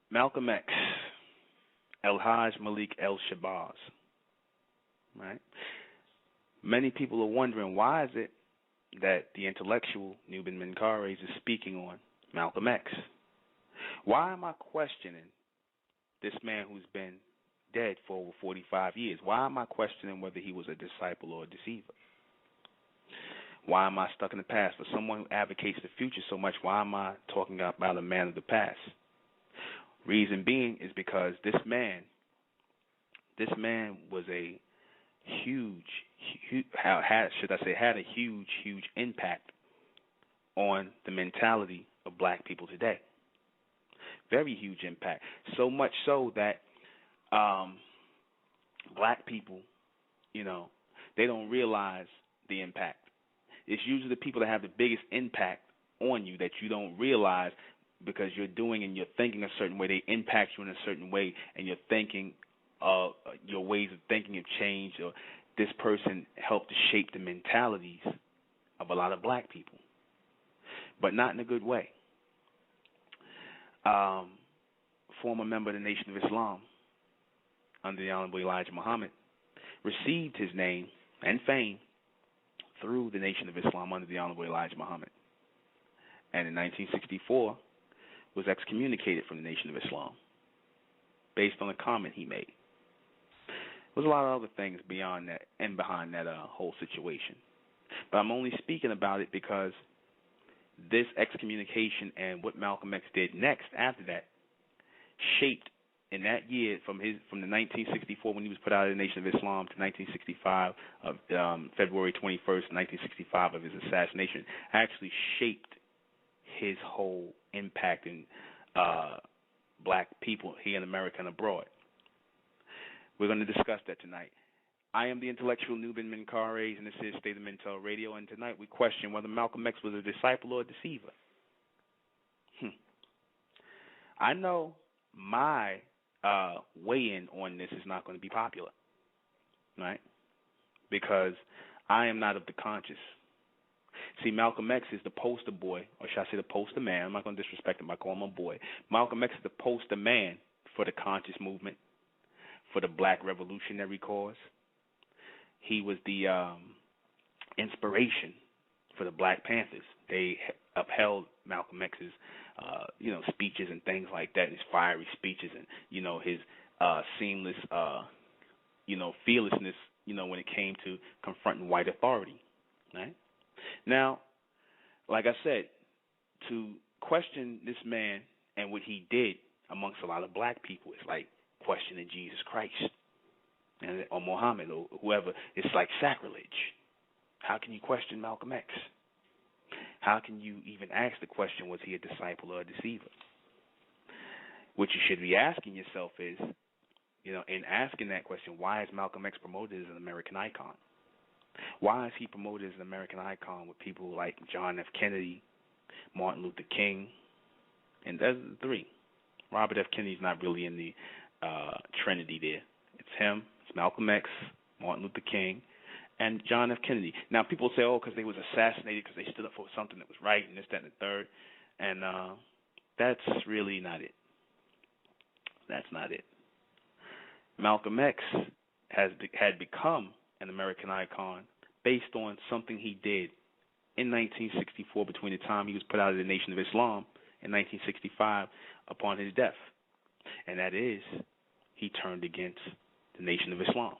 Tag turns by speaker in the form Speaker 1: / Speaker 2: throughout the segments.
Speaker 1: Malcolm X, El-Hajj Malik El-Shabazz, right? Many people are wondering, why is it that the intellectual Nuben Menkarayzz is speaking on Malcolm X? Why am I questioning this man who's been dead for over 45 years? Why am I questioning whether he was a disciple or a deceiver? Why am I stuck in the past? For someone who advocates the future so much, why am I talking about a man of the past? Reason being is because this man was a had a huge impact on the mentality of black people today. Very huge impact. So much so that black people, they don't realize the impact. It's usually the people that have the biggest impact on you that you don't realize, because you're doing and you're thinking a certain way. They impact you in a certain way, and you're thinking your ways of thinking have changed, or this person helped to shape the mentalities of a lot of black people, but not in a good way. Former member of the Nation of Islam under the Honorable Elijah Muhammad received his name and fame through the Nation of Islam under the Honorable Elijah Muhammad, and in 1964 was excommunicated from the Nation of Islam based on a comment he made. There was a lot of other things beyond that and behind that whole situation, but I'm only speaking about it because this excommunication and what Malcolm X did next after that shaped, in that year, from the 1964 when he was put out of the Nation of Islam to 1965 of February 21st, 1965 of his assassination, actually shaped his whole impact in black people here in America and abroad. We're going to discuss that tonight. I am the intellectual Nuben Menkarayzz, and this is State of Mental Radio, and tonight we question whether Malcolm X was a disciple or a deceiver. I know my weigh-in on this is not going to be popular, right? Because I am not of the conscious. See, Malcolm X is the poster boy, or should I say the poster man? I'm not going to disrespect him by calling him a boy. Malcolm X is the poster man for the conscious movement, for the black revolutionary cause. He was the inspiration for the Black Panthers. They upheld Malcolm X's, speeches and things like that, his fiery speeches and, his seamless, fearlessness, when it came to confronting white authority, right? Now, like I said, to question this man and what he did amongst a lot of black people is like questioning Jesus Christ or Muhammad or whoever. It's like sacrilege. How can you question Malcolm X? How can you even ask the question, was he a disciple or a deceiver? What you should be asking yourself is, in asking that question, why is Malcolm X promoted as an American icon? Why is he promoted as an American icon with people like John F. Kennedy, Martin Luther King, and that's the three. Robert F. Kennedy's not really in the trinity there. It's him, it's Malcolm X, Martin Luther King, and John F. Kennedy. Now, people say, because they was assassinated because they stood up for something that was right and this, that, and the third. And that's really not it. That's not it. Malcolm X had become an American icon based on something he did in 1964 between the time he was put out of the Nation of Islam in 1965 upon his death. And that is, he turned against the Nation of Islam.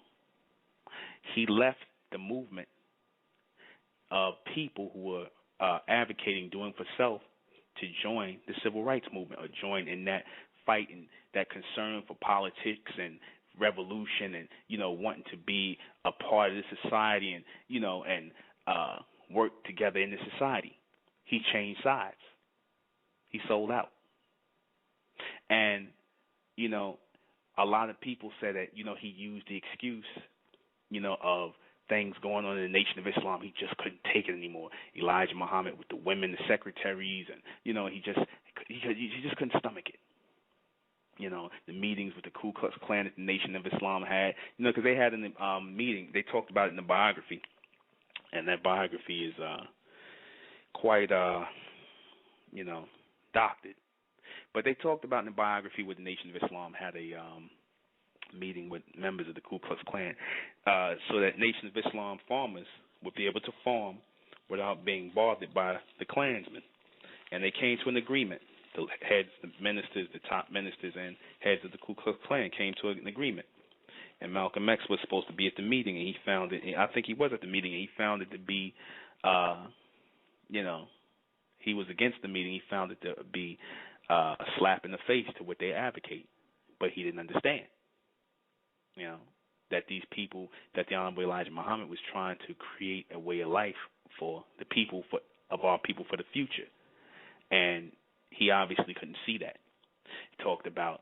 Speaker 1: He left the movement of people who were advocating doing for self to join the civil rights movement, or join in that fight and that concern for politics and revolution and, wanting to be a part of the society and, work together in the society. He changed sides. He sold out. And, a lot of people say that, he used the excuse, of things going on in the Nation of Islam. He just couldn't take it anymore. Elijah Muhammad with the women, the secretaries, and, he just couldn't stomach it. The meetings with the Ku Klux Klan that the Nation of Islam had, because they had in the meeting, they talked about it in the biography, and that biography is quite, doctored. But they talked about in the biography where the Nation of Islam had a meeting with members of the Ku Klux Klan, so that Nation of Islam farmers would be able to farm without being bothered by the Klansmen. And they came to an agreement. The heads, the ministers, the top ministers, and heads of the Ku Klux Klan came to an agreement. And Malcolm X was supposed to be at the meeting, and he found it. I think he was at the meeting, and he found it to be, he was against the meeting. He found it to be a slap in the face to what they advocate, but he didn't understand. That these people, that the Honorable Elijah Muhammad was trying to create a way of life for the people, of our people, for the future, and he obviously couldn't see that. He talked about,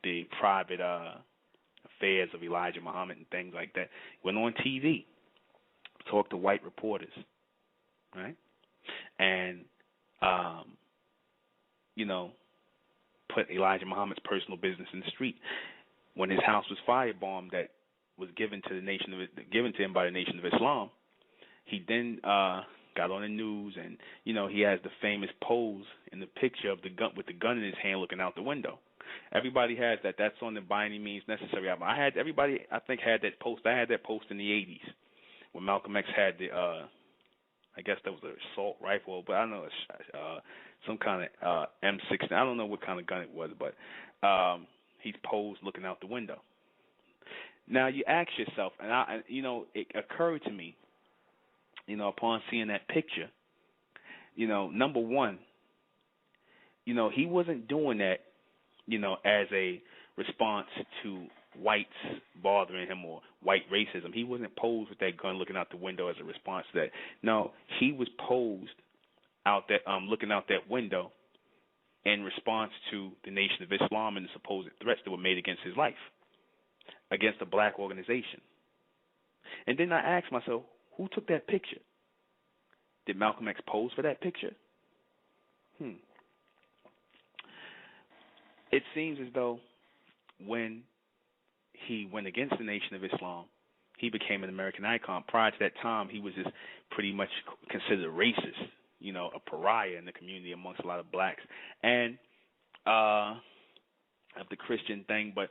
Speaker 1: the private affairs of Elijah Muhammad and things like that. Went on TV, talked to white reporters, right, and put Elijah Muhammad's personal business in the street. When his house was firebombed, that was given to him by the Nation of Islam, he then got on the news, and he has the famous pose in the picture of the gun with the gun in his hand, looking out the window. Everybody has that. That's on the By Any Means Necessary album. Everybody I think had that post. I had that post in the '80s when Malcolm X had the I guess that was an assault rifle, but I don't know, some kind of M16. I don't know what kind of gun it was, but he's posed looking out the window. Now you ask yourself, and it occurred to me, upon seeing that picture, number one, he wasn't doing that, as a response to whites bothering him or white racism. He wasn't posed with that gun looking out the window as a response to that. No, he was posed out that looking out that window in response to the Nation of Islam and the supposed threats that were made against his life, against a black organization. And then I asked myself, who took that picture? Did Malcolm X pose for that picture? It seems as though when he went against the Nation of Islam, he became an American icon. Prior to that time, he was just pretty much considered a racist, a pariah in the community amongst a lot of blacks and of the Christian thing, but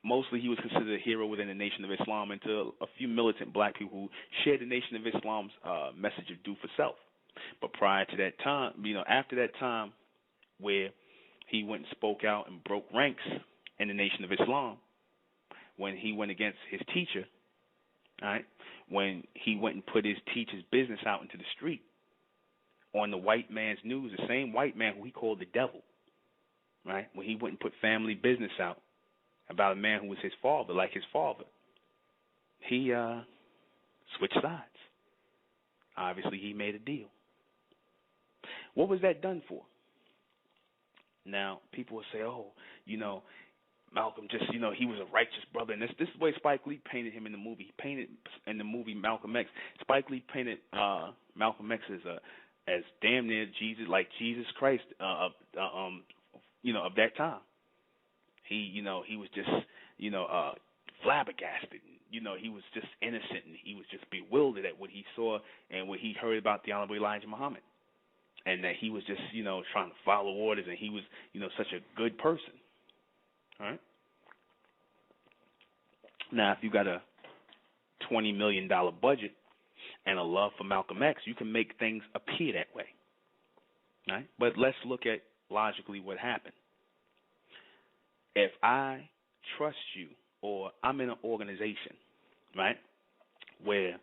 Speaker 1: mostly he was considered a hero within the Nation of Islam and to a few militant black people who shared the Nation of Islam's message of do for self. But prior to that time, after that time where he went and spoke out and broke ranks in the Nation of Islam, when he went against his teacher, right, when he went and put his teacher's business out into the street on the white man's news, the same white man who he called the devil, right, when he went and put family business out about a man who was his father, like his father, he switched sides. Obviously, he made a deal. What was that done for? Now, people will say, Malcolm just, he was a righteous brother. And this is the way Spike Lee painted him in the movie. He painted in the movie Malcolm X. Spike Lee painted Malcolm X as damn near Jesus, like Jesus Christ of that time. He was just, flabbergasted. He was just innocent, and he was just bewildered at what he saw and what he heard about the Honorable Elijah Muhammad. And that he was just, trying to follow orders, and he was, such a good person. All right? Now, if you got a $20 million budget and a love for Malcolm X, you can make things appear that way. All right? But let's look at logically what happened. If I trust you, or I'm in an organization, right, where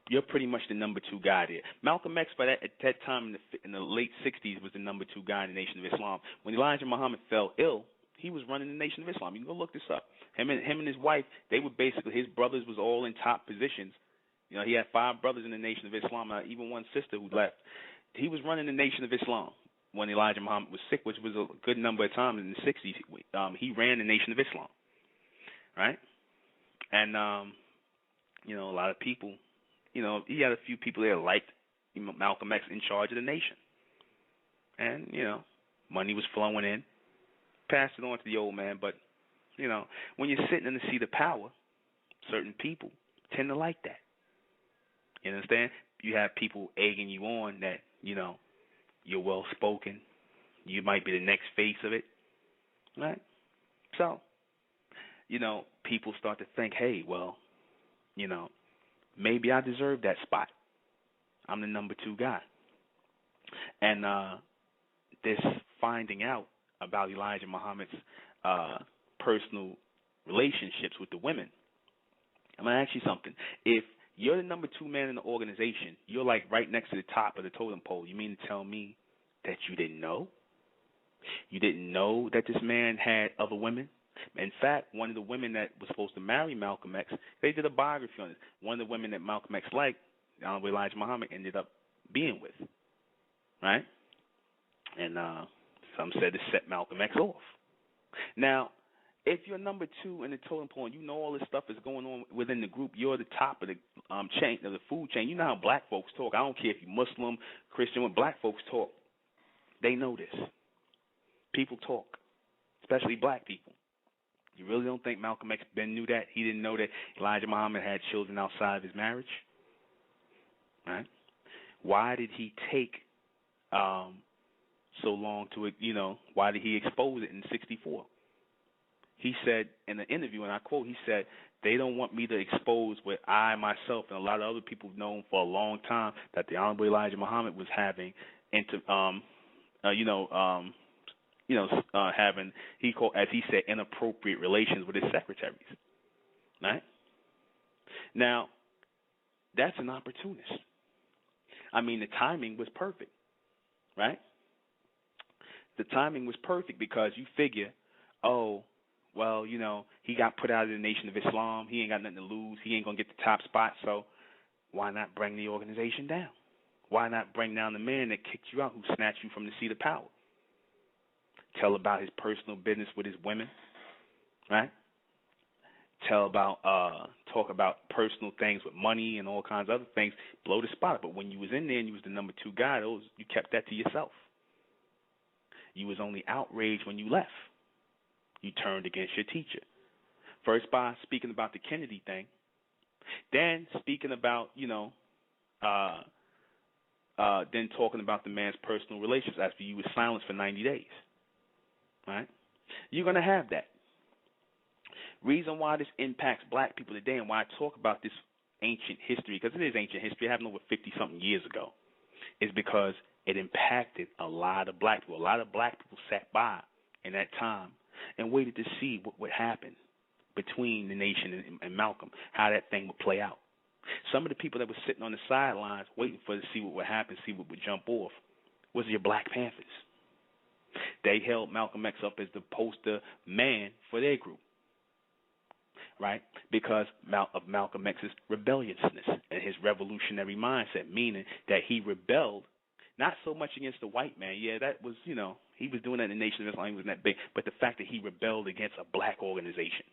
Speaker 1: you're pretty much the number two guy there. Malcolm X, at that time in the late 60s, was the number two guy in the Nation of Islam. When Elijah Muhammad fell ill, he was running the Nation of Islam. You can go look this up. Him and his wife, they were basically, his brothers was all in top positions. He had 5 brothers in the Nation of Islam, even one sister who left. He was running the Nation of Islam when Elijah Muhammad was sick, which was a good number of times in the 60s. He ran the Nation of Islam, right? And, a lot of people, he had a few people there liked Malcolm X in charge of the nation. And, money was flowing in. Passed it on to the old man. But, when you're sitting in the seat of power, certain people tend to like that. You understand? You have people egging you on that, you're well-spoken, You might be the next face of it, right? So, people start to think, hey, well, maybe I deserve that spot. I'm the number 2 guy. And this finding out about Elijah Muhammad's personal relationships with the women, I'm going to ask you something. If you're the number 2 man in the organization, you're like right next to the top of the totem pole, you mean to tell me that you didn't know? You didn't know that this man had other women? In fact, one of the women that was supposed to marry Malcolm X, they did a biography on it. One of the women that Malcolm X liked, the Honorable Elijah Muhammad, ended up being with, right? And some said it set Malcolm X off. Now, if you're number 2 in the totem pole and you know all this stuff is going on within the group, you're the top of the chain, of the food chain. You know how black folks talk. I don't care if you're Muslim, Christian, when black folks talk, they know this. People talk, especially black people. You really don't think Malcolm X knew that? He didn't know that Elijah Muhammad had children outside of his marriage? Right? Why did he take so long to, why did he expose it in 1964? He said in an interview, and I quote, he said, they don't want me to expose what I, myself, and a lot of other people have known for a long time, that the Honorable Elijah Muhammad was having, having, he called, as he said, inappropriate relations with his secretaries. Right? Now, that's an opportunist. I mean, the timing was perfect, right? The timing was perfect because you figure, oh, well, he got put out of the Nation of Islam. He ain't got nothing to lose. He ain't going to get the top spot. So why not bring the organization down? Why not bring down the man that kicked you out, who snatched you from the seat of power? Tell about his personal business with his women, right? Talk about personal things with money and all kinds of other things. Blow the spot up. But when you was in there and you was the number 2 guy, you kept that to yourself. You was only outraged when you left. You turned against your teacher. First by speaking about the Kennedy thing, then speaking about, then talking about the man's personal relations after you were silenced for 90 days. Right? You're going to have that. Reason why this impacts black people today and why I talk about this ancient history, because it is ancient history, it happened over 50-something years ago, is because it impacted a lot of black people. A lot of black people sat by in that time and waited to see what would happen between the nation and Malcolm, how that thing would play out. Some of the people that were sitting on the sidelines waiting to see what would happen, see what would jump off, was your Black Panthers. They held Malcolm X up as the poster man for their group, right? Because of Malcolm X's rebelliousness and his revolutionary mindset, meaning that he rebelled not so much against the white man. Yeah, that was, he was doing that in the Nation of Islam, he wasn't that big, but the fact that he rebelled against a black organization.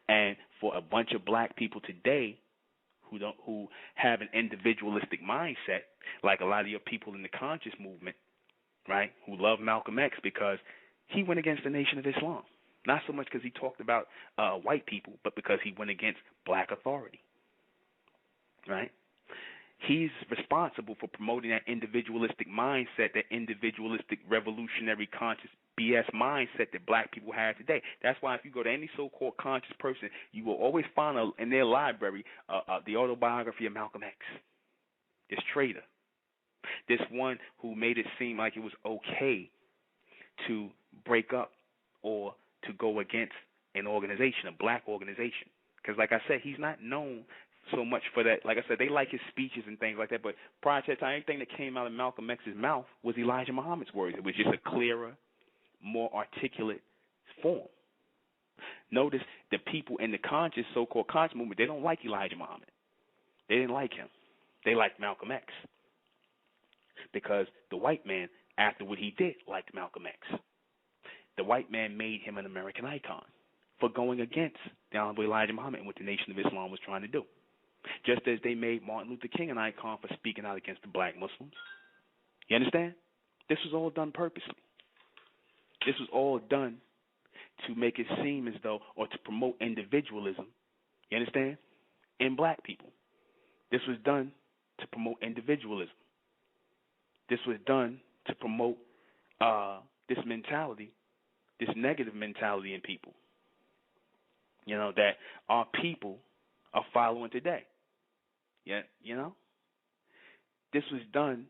Speaker 1: And for a bunch of black people today who have an individualistic mindset, like a lot of your people in the conscious movement, right, who love Malcolm X because he went against the Nation of Islam. Not so much because he talked about white people, but because he went against black authority, right? He's responsible for promoting that individualistic mindset, that individualistic revolutionary conscious BS mindset that black people have today. That's why if you go to any so-called conscious person, you will always find in their library the autobiography of Malcolm X, this traitor, this one who made it seem like it was okay to break up or to go against an organization, a black organization. Because like I said, he's not known so much for that. Like I said, they like his speeches and things like that, but prior to that time, anything that came out of Malcolm X's mouth was Elijah Muhammad's words. It was just a clearer, more articulate form. Notice the people in the conscious, so-called conscious movement, they don't like Elijah Muhammad. They didn't like him. They liked Malcolm X. Because the white man, after what he did, liked Malcolm X. The white man made him an American icon for going against the Honorable Elijah Muhammad and what the Nation of Islam was trying to do. Just as they made Martin Luther King an icon for speaking out against the black Muslims. You understand? This was all done purposely. This was all done to make it seem as though, or to promote individualism, you understand, in black people. This was done to promote individualism. This was done to promote this mentality, this negative mentality in people, that our people are following today. Yeah, this was done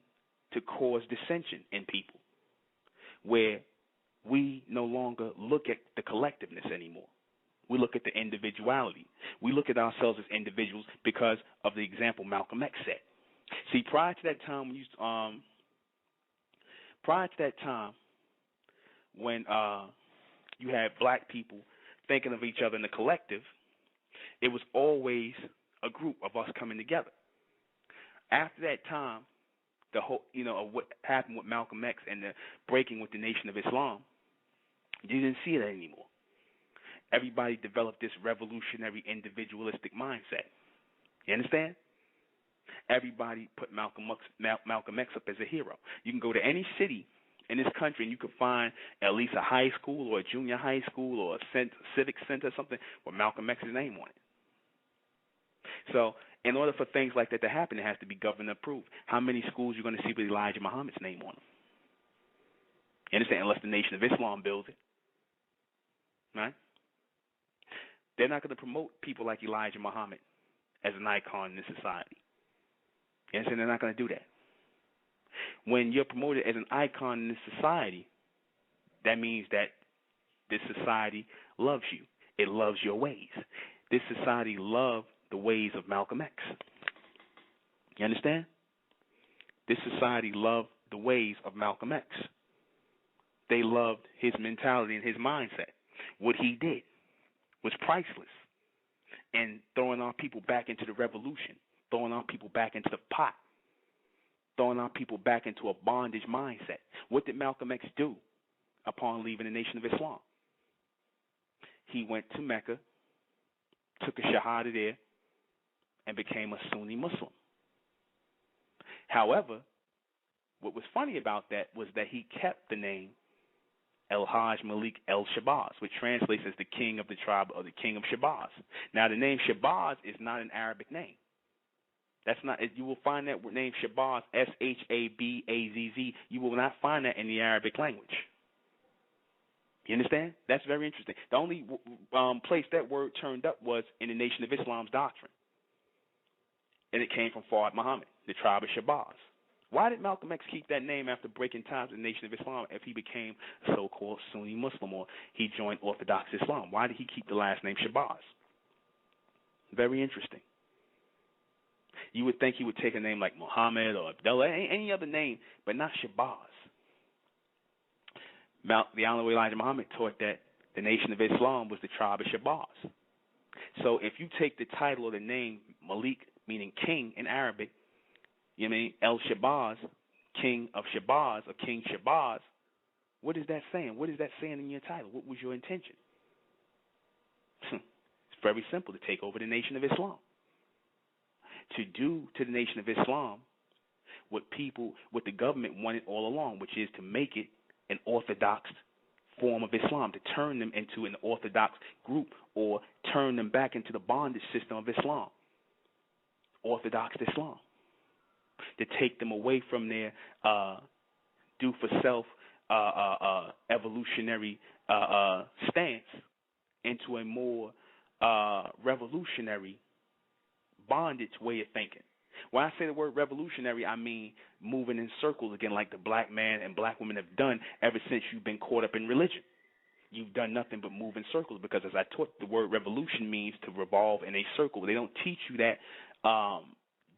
Speaker 1: to cause dissension in people, where we no longer look at the collectiveness anymore. We look at the individuality. We look at ourselves as individuals because of the example Malcolm X set. See, prior to that time, when you had black people thinking of each other in the collective, it was always a group of us coming together. After that time, the whole, of what happened with Malcolm X and the breaking with the Nation of Islam, you didn't see that anymore. Everybody developed this revolutionary, individualistic mindset. You understand? Everybody put Malcolm X up as a hero. You can go to any city in this country and you can find at least a high school or a junior high school or a civic center or something with Malcolm X's name on it. So in order for things like that to happen, it has to be government approved. How many schools you're going to see with Elijah Muhammad's name on them? You understand? Unless the Nation of Islam builds it. Right? They're not going to promote people like Elijah Muhammad as an icon in this society. You understand? They're not going to do that. When you're promoted as an icon in this society, that means that this society loves you. It loves your ways. This society loved the ways of Malcolm X. You understand? This society loved the ways of Malcolm X. They loved his mentality and his mindset. What he did was priceless. And throwing our people back into the revolution, throwing our people back into the pot, throwing our people back into a bondage mindset. What did Malcolm X do upon leaving the Nation of Islam? He went to Mecca, took a shahada there, and became a Sunni Muslim. However, what was funny about that was that he kept the name El-Hajj Malik El-Shabazz, which translates as the king of the tribe or the king of Shabazz. Now, the name Shabazz is not an Arabic name. That's not. You will find that name Shabazz, S-H-A-B-A-Z-Z. You will not find that in the Arabic language. You understand? That's very interesting. The only place that word turned up was in the Nation of Islam's doctrine. And it came from Fard Muhammad, the tribe of Shabazz. Why did Malcolm X keep that name after breaking ties with the Nation of Islam if he became a so-called Sunni Muslim or he joined Orthodox Islam? Why did he keep the last name Shabazz? Very interesting. You would think he would take a name like Muhammad or Abdullah, any other name, but not Shabazz. The Honorable Elijah Muhammad taught that the Nation of Islam was the tribe of Shabazz. So if you take the title of the name Malik, meaning king in Arabic, you know what I mean, El-Shabazz, king of Shabazz or King Shabazz, what is that saying? What is that saying in your title? What was your intention? It's very simple, to take over the Nation of Islam. To do to the Nation of Islam what the government wanted all along, which is to make it an orthodox form of Islam, to turn them into an orthodox group or turn them back into the bondage system of Islam, Orthodox Islam, to take them away from their do-for-self evolutionary stance into a more revolutionary bondage way of thinking. When I say the word revolutionary, I mean moving in circles again, like the black man and black women have done ever since you've been caught up in religion. You've done nothing but move in circles, because as I taught, the word revolution means to revolve in a circle. They don't teach you that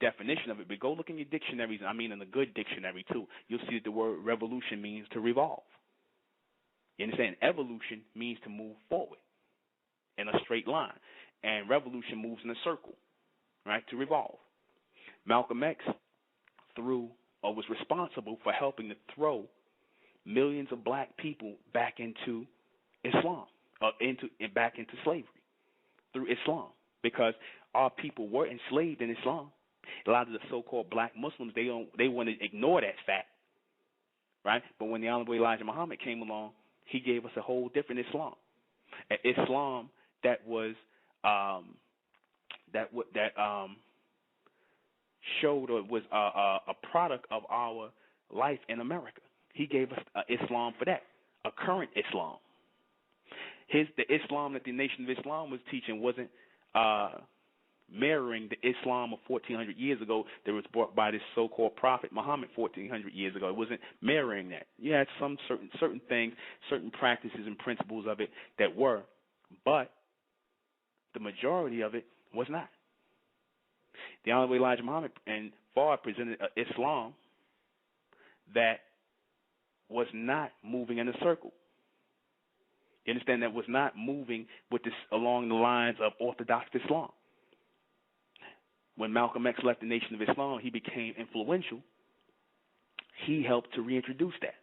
Speaker 1: definition of it, but go look in your dictionaries, I mean in a good dictionary too. You'll see that the word revolution means to revolve. You understand? Evolution means to move forward in a straight line, and revolution moves in a circle, right, to revolve. Malcolm X was responsible for helping to throw millions of black people back into Islam, back into slavery through Islam, because our people were enslaved in Islam. A lot of the so-called black Muslims, they want to ignore that fact, right? But when the Honorable Elijah Muhammad came along, he gave us a whole different Islam, an Islam that was showed or was a product of our life in America. He gave us Islam for that, a current Islam. The Islam that the Nation of Islam was teaching wasn't mirroring the Islam of 1,400 years ago that was brought by this so-called prophet Muhammad 1,400 years ago. It wasn't mirroring that. You had some certain things, certain practices and principles of it that were, but the majority of it was not. The Honorable Elijah Muhammad and Fard presented an Islam that was not moving in a circle. You understand? That was not moving with this along the lines of Orthodox Islam. When Malcolm X left the Nation of Islam, he became influential. He helped to reintroduce that.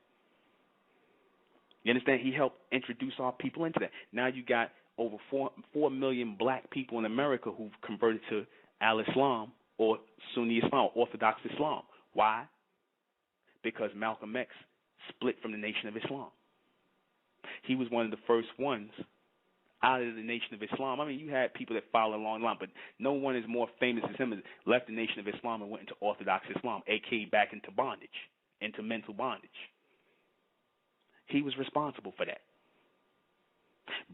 Speaker 1: You understand? He helped introduce our people into that. Now you got over 4 million black people in America who've converted to Al-Islam or Sunni Islam, Orthodox Islam. Why? Because Malcolm X split from the Nation of Islam. He was one of the first ones out of the Nation of Islam. I mean, you had people that followed along the line, but no one is more famous as him as left the Nation of Islam and went into Orthodox Islam, a.k.a. back into bondage, into mental bondage. He was responsible for that.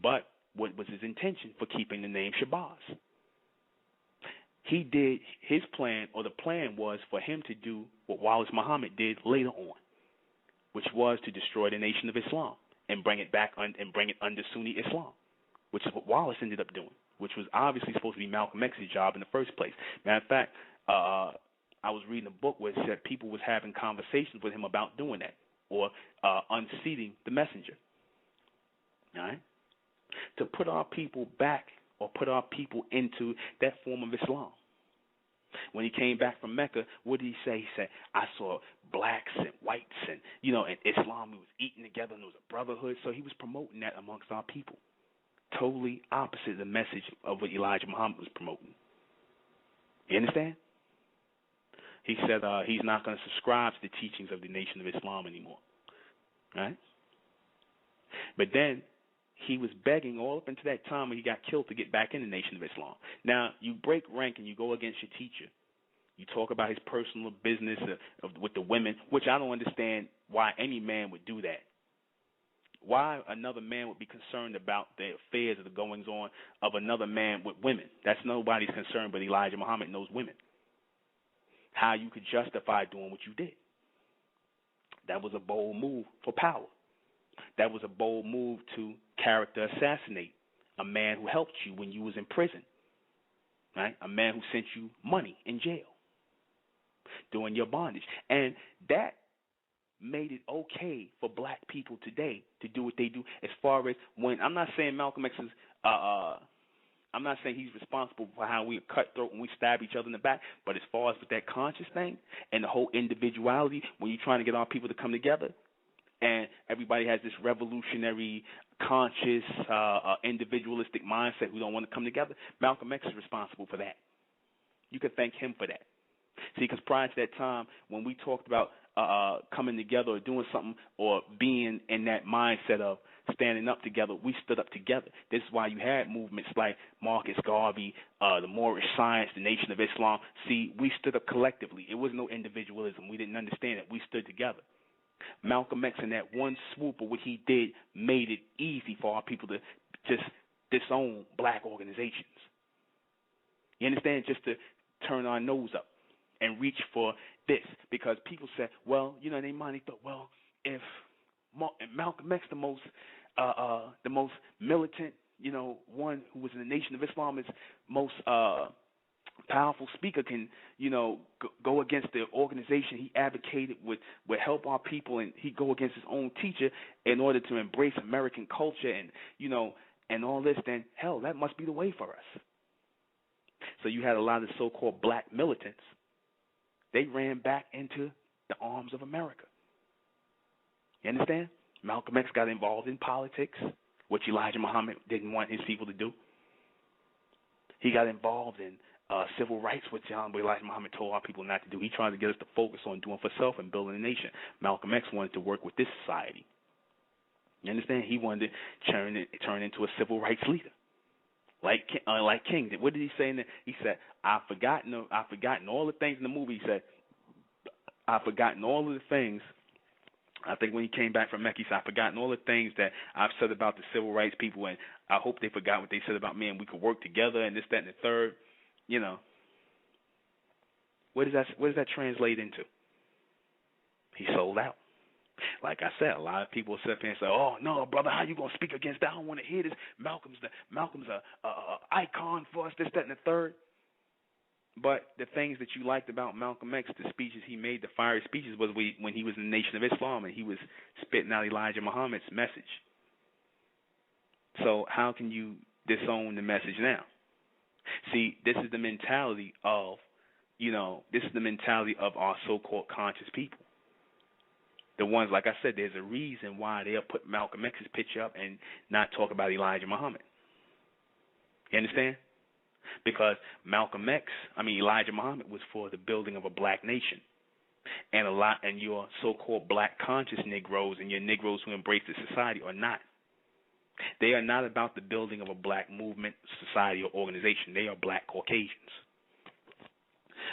Speaker 1: But what was his intention for keeping the name Shabazz? He did his plan, or the plan was for him to do what Wallace Muhammad did later on, which was to destroy the Nation of Islam and bring it back and bring it under Sunni Islam, which is what Wallace ended up doing, which was obviously supposed to be Malcolm X's job in the first place. Matter of fact, I was reading a book where it said people was having conversations with him about doing that, or unseating the messenger. All right? To put our people back, or put our people into that form of Islam. When he came back from Mecca, what did he say? He said, I saw blacks and whites and, in Islam we was eating together and there was a brotherhood. So he was promoting that amongst our people. Totally opposite the message of what Elijah Muhammad was promoting. You understand? He said he's not going to subscribe to the teachings of the Nation of Islam anymore. Right? But then he was begging all up into that time when he got killed to get back in the Nation of Islam. Now, you break rank and you go against your teacher. You talk about his personal business with the women, which I don't understand why any man would do that. Why another man would be concerned about the affairs or the goings-on of another man with women. That's nobody's concern, but Elijah Muhammad knows women. How you could justify doing what you did. That was a bold move for power. That was a bold move to character assassinate a man who helped you when you was in prison, right? A man who sent you money in jail during your bondage. And that made it okay for black people today to do what they do as far as when, I'm not saying Malcolm X is, I'm not saying he's responsible for how we cut throat and we stab each other in the back, but as far as with that conscious thing and the whole individuality, when you're trying to get our people to come together, and everybody has this revolutionary, conscious, individualistic mindset who don't want to come together. Malcolm X is responsible for that. You can thank him for that. See, because prior to that time, when we talked about coming together or doing something or being in that mindset of standing up together, we stood up together. This is why you had movements like Marcus Garvey, the Moorish Science, the Nation of Islam. See, we stood up collectively. It was no individualism. We didn't understand it. We stood together. Malcolm X, in that one swoop of what he did, made it easy for our people to just disown black organizations. You understand? Just to turn our nose up and reach for this. Because people said, well, in their mind, they thought, well, if Malcolm X, the most militant, one who was in the Nation of Islam, is most powerful speaker, can go against the organization he advocated would help our people, and he go against his own teacher in order to embrace American culture and and all this, then hell, that must be the way for us. So you had a lot of so-called black militants. They ran back into the arms of America. You understand? Malcolm X got involved in politics, which Elijah Muhammad didn't want his people to do. He got involved in civil rights, which Elijah Muhammad told our people not to do. He tried to get us to focus on doing for self and building a nation. Malcolm X wanted to work with this society. You understand? He wanted to turn into a civil rights leader, like King did. What did he say? He said, I've forgotten all the things in the movie. He said, I've forgotten all of the things I think when he came back from Mecca, he said, I've forgotten all the things that I've said about the civil rights people, and I hope they forgot what they said about me, and we could work together, and this, that, and the third. You know, what does that translate into? He sold out. Like I said, a lot of people sit there and say, "Oh no, brother, how you gonna speak against that? I don't want to hear this. Malcolm's a icon for us. This, that, and the third." But the things that you liked about Malcolm X, the speeches he made, the fiery speeches, was when he was in the Nation of Islam and he was spitting out Elijah Muhammad's message. So how can you disown the message now? See, this is the mentality of, our so-called conscious people. The ones, like I said, there's a reason why they'll put Malcolm X's picture up and not talk about Elijah Muhammad. You understand? Because Elijah Muhammad was for the building of a black nation. And your so-called black conscious Negroes and your Negroes who embrace the society are not. They are not about the building of a black movement, society, or organization. They are black Caucasians.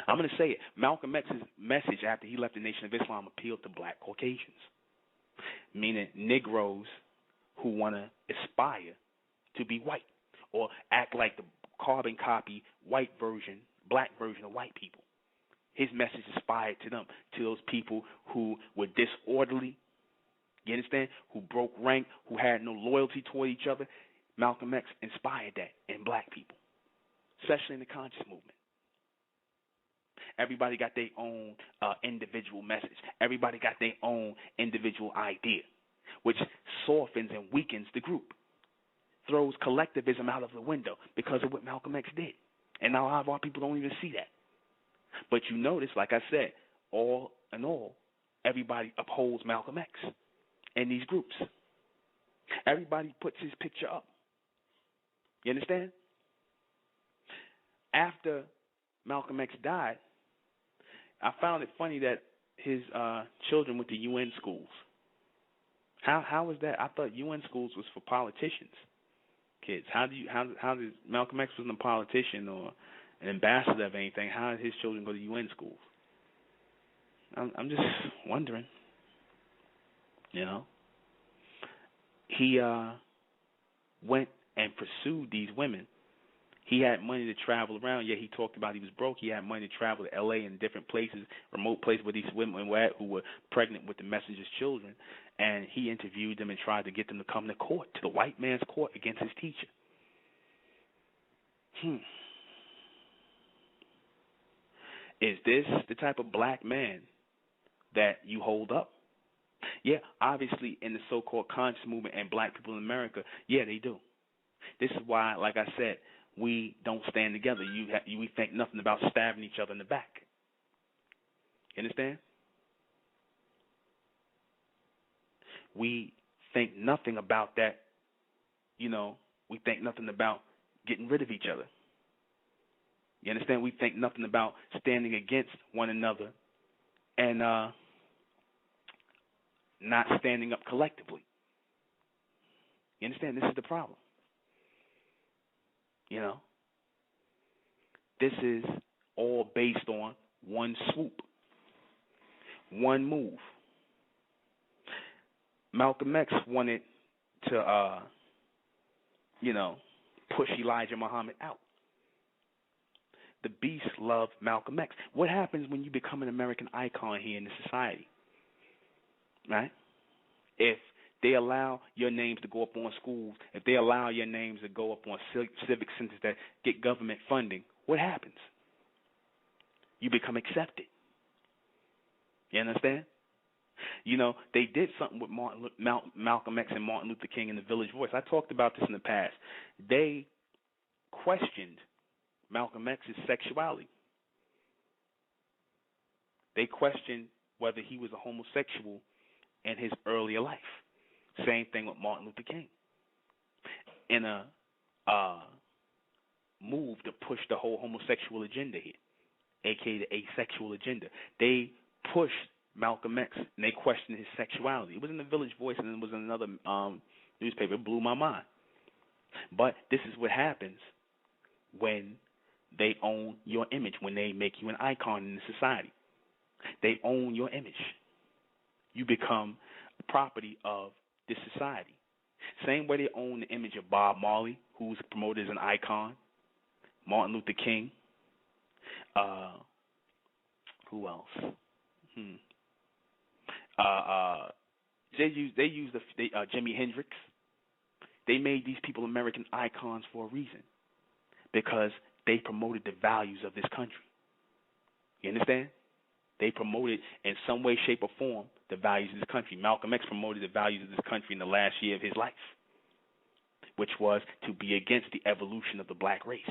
Speaker 1: I'm going to say it. Malcolm X's message after he left the Nation of Islam appealed to black Caucasians, meaning Negroes who want to aspire to be white or act like the carbon copy white version, black version of white people. His message aspired to them, to those people who were disorderly, you understand, who broke rank, who had no loyalty toward each other. Malcolm X inspired that in black people, especially in the conscious movement. Everybody got their own individual message. Everybody got their own individual idea, which softens and weakens the group, throws collectivism out of the window because of what Malcolm X did. And now a lot of our people don't even see that. But you notice, like I said, all in all, everybody upholds Malcolm X in these groups. Everybody puts his picture up. You understand? After Malcolm X died, I found it funny that his children went to UN schools. How was that? I thought UN schools was for politicians, kids. How did Malcolm X wasn't a politician or an ambassador of anything? How did his children go to UN schools? I'm just wondering. He went and pursued these women. He had money to travel around. Yeah, he talked about he was broke. He had money to travel to L.A. and different places, remote places where these women were at who were pregnant with the messenger's children. And he interviewed them and tried to get them to come to court, to the white man's court against his teacher. Is this the type of black man that you hold up? Yeah, obviously in the so-called conscious movement and black people in America, yeah, they do. This is why, like I said, we don't stand together. We think nothing about stabbing each other in the back. You understand? We think nothing about that. We think nothing about getting rid of each other. You understand? We think nothing about standing against one another and not standing up collectively. You understand? This is the problem. This is all based on one swoop, one move. Malcolm X wanted to, push Elijah Muhammad out. The beast loved Malcolm X. What happens when you become an American icon here in the society? Right? If they allow your names to go up on schools, if they allow your names to go up on civic centers that get government funding, what happens? You become accepted. You understand? They did something with Malcolm X and Martin Luther King in the Village Voice. I talked about this in the past. They questioned Malcolm X's sexuality. They questioned whether he was a homosexual in his earlier life. Same thing with Martin Luther King. In a move to push the whole homosexual agenda here, a.k.a. the asexual agenda, they pushed Malcolm X and they questioned his sexuality. It was in the Village Voice and it was in another newspaper. It blew my mind. But this is what happens when they own your image, when they make you an icon in the society. They own your image. You become property of this society. Same way they own the image of Bob Marley, who's promoted as an icon, Martin Luther King. Who else? They use Jimi Hendrix. They made these people American icons for a reason, because they promoted the values of this country. You understand? They promoted in some way, shape, or form the values of this country. Malcolm X promoted the values of this country in the last year of his life, which was to be against the evolution of the black race.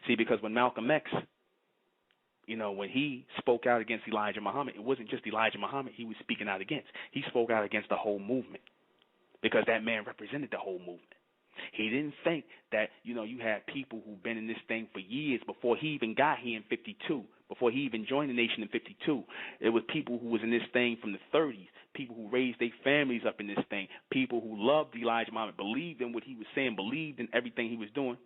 Speaker 1: See, because when Malcolm X, when he spoke out against Elijah Muhammad, it wasn't just Elijah Muhammad he was speaking out against. He spoke out against the whole movement, because that man represented the whole movement. He didn't think that, you had people who've been in this thing for years before he even got here in 52, before he even joined the nation in 52. It was people who was in this thing from the 30s, people who raised their families up in this thing, people who loved Elijah Muhammad, believed in what he was saying, believed in everything he was doing,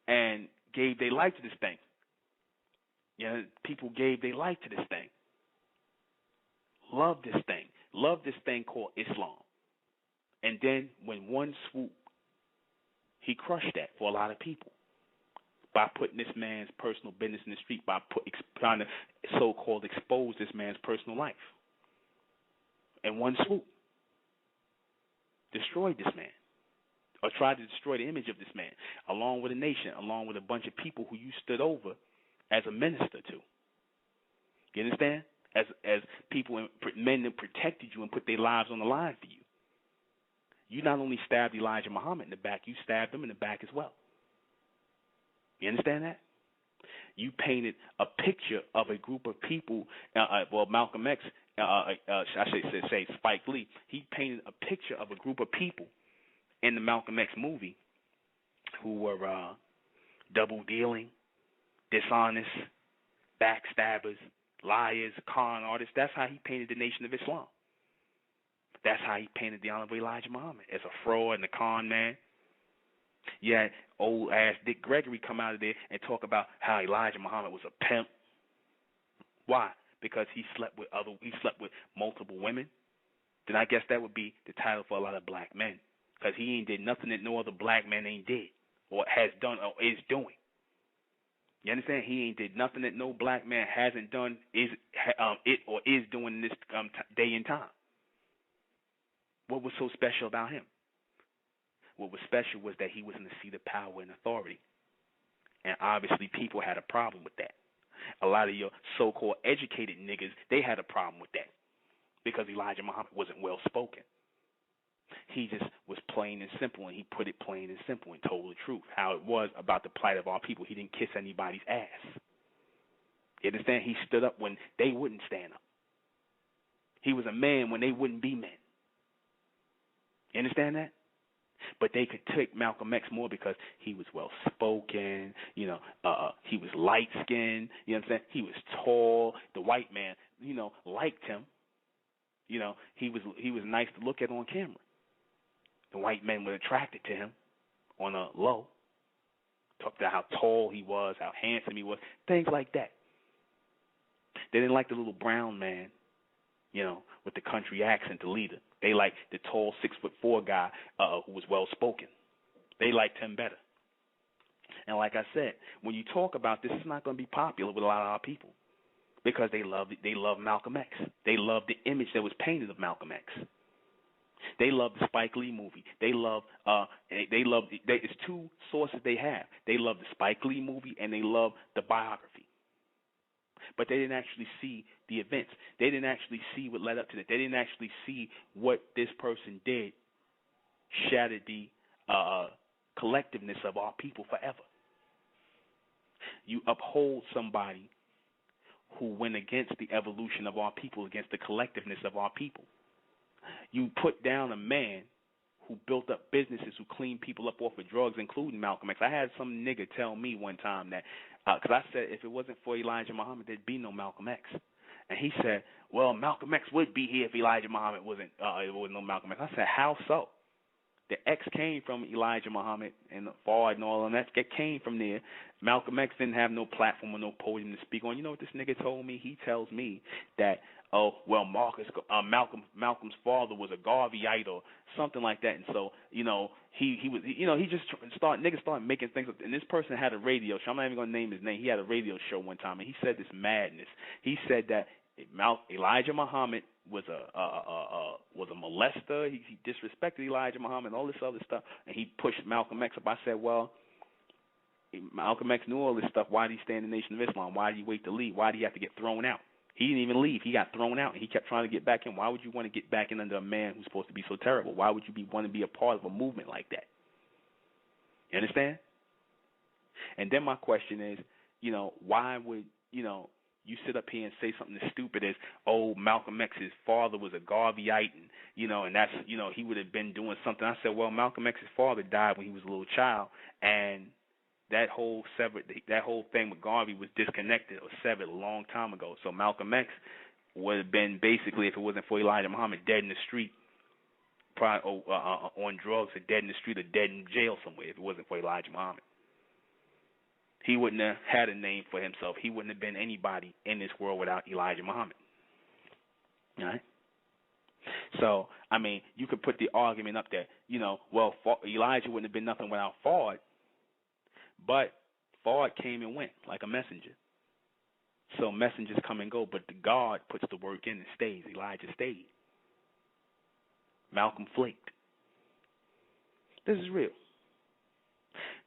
Speaker 1: and gave their life to this thing. People gave their life to this thing. Loved this thing called Islam. And then when one swoop, he crushed that for a lot of people by putting this man's personal business in the street, by trying to so-called expose this man's personal life. And one swoop destroyed this man, or tried to destroy the image of this man, along with a nation, along with a bunch of people who you stood over as a minister to. You understand? As people, men that protected you and put their lives on the line for you. You not only stabbed Elijah Muhammad in the back, you stabbed him in the back as well. You understand that? You painted a picture of a group of people. Malcolm X, I should say Spike Lee, he painted a picture of a group of people in the Malcolm X movie who were double-dealing, dishonest, backstabbers, liars, con artists. That's how he painted the Nation of Islam. That's how he painted the Honorable Elijah Muhammad, as a fraud and a con man. You had old-ass Dick Gregory come out of there and talk about how Elijah Muhammad was a pimp. Why? Because he slept with multiple women. Then I guess that would be the title for a lot of black men, because he ain't did nothing that no other black man ain't did or has done or is doing. You understand? He ain't did nothing that no black man hasn't done, is doing in this day and time. What was so special about him? What was special was that he was in the seat of power and authority. And obviously people had a problem with that. A lot of your so-called educated niggas, they had a problem with that, because Elijah Muhammad wasn't well spoken. He just was plain and simple, and he put it plain and simple and told the truth, how it was about the plight of our people. He didn't kiss anybody's ass. You understand? He stood up when they wouldn't stand up. He was a man when they wouldn't be men. You understand that? But they could take Malcolm X more because he was well spoken, he was light skinned, you know what I'm saying? He was tall. The white man, liked him. He was nice to look at on camera. The white men were attracted to him on a low. Talked about how tall he was, how handsome he was, things like that. They didn't like the little brown man, with the country accent, the leader. They liked the tall 6'4" guy who was well spoken. They liked him better. And like I said, when you talk about this, it's not going to be popular with a lot of our people, because they love Malcolm X. They love the image that was painted of Malcolm X. They love the Spike Lee movie. It's two sources they have. They love the Spike Lee movie and they love the biography. But they didn't actually see the events. They didn't actually see what led up to that. They didn't actually see what this person did shattered the collectiveness of our people forever. You uphold somebody who went against the evolution of our people, against the collectiveness of our people. You put down a man who built up businesses, who cleaned people up off of drugs, including Malcolm X. I had some nigga tell me one time that, because I said if it wasn't for Elijah Muhammad, there'd be no Malcolm X. And he said, well, Malcolm X would be here if Elijah Muhammad wasn't, it was no Malcolm X. I said, how so? The X came from Elijah Muhammad and Fard and all of that. That came from there. Malcolm X didn't have no platform or no podium to speak on. You know what this nigga told me? He tells me that, oh, well, Malcolm's father was a Garveyite or something like that, and so, he was, he just niggas started making things up. And this person had a radio show. I'm not even gonna name his name. He had a radio show one time, and he said this madness. He said that Elijah Muhammad was a molester. He disrespected Elijah Muhammad and all this other stuff, and he pushed Malcolm X up. I said, well, Malcolm X knew all this stuff. Why did he stay in the Nation of Islam? Why did he wait to leave? Why did he have to get thrown out? He didn't even leave. He got thrown out, and he kept trying to get back in. Why would you want to get back in under a man who's supposed to be so terrible? Why would you want to be a part of a movement like that? You understand? And then my question is, why would, you sit up here and say something as stupid as, oh, Malcolm X's father was a Garveyite, and that's, he would have been doing something. I said, well, Malcolm X's father died when he was a little child, and that whole thing with Garvey was disconnected or severed a long time ago. So Malcolm X would have been basically, if it wasn't for Elijah Muhammad, dead in the street, probably on drugs, or dead in the street, or dead in jail somewhere. If it wasn't for Elijah Muhammad, he wouldn't have had a name for himself. He wouldn't have been anybody in this world without Elijah Muhammad. All right? So, I mean, you could put the argument up that, well, Elijah wouldn't have been nothing without Fard, but Fard came and went like a messenger. So messengers come and go, but the God puts the work in and stays. Elijah stayed. Malcolm flaked. This is real.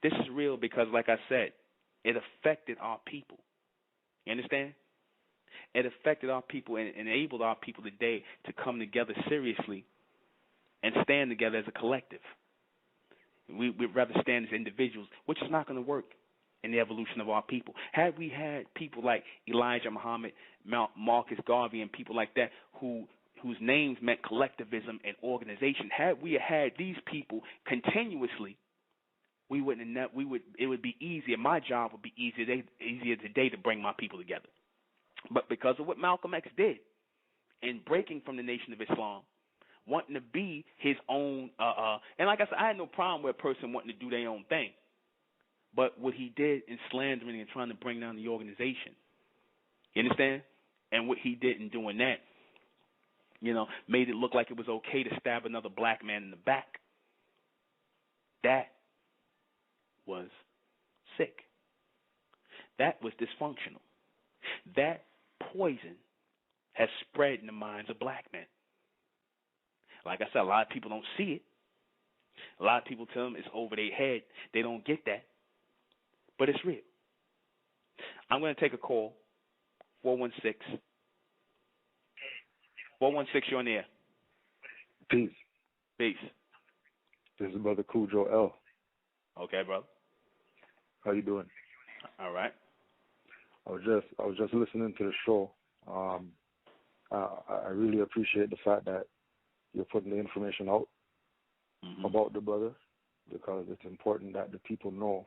Speaker 1: This is real because, like I said, it affected our people. You understand? It affected our people and enabled our people today to come together seriously and stand together as a collective. We'd rather stand as individuals, which is not going to work in the evolution of our people. Had we had people like Elijah Muhammad, Marcus Garvey, and people like that whose names meant collectivism and organization, had we had these people continuously, it would be easier. My job would be easier today to bring my people together. But because of what Malcolm X did in breaking from the Nation of Islam, wanting to be his own, and like I said, I had no problem with a person wanting to do their own thing. But what he did in slandering and trying to bring down the organization, you understand? And what he did in doing that, made it look like it was okay to stab another black man in the back. That was sick. That was dysfunctional. That poison has spread in the minds of black men. Like I said, a lot of people don't see it. A lot of people tell them it's over their head. They don't get that. But it's real. I'm going to take a call. 416. 416, you're on the air.
Speaker 2: Peace.
Speaker 1: Peace.
Speaker 2: This is Brother Cujo L.
Speaker 1: Okay, brother.
Speaker 2: How you doing?
Speaker 1: All right.
Speaker 2: I was just listening to the show. I really appreciate the fact that you're putting the information out about the brother, because it's important that the people know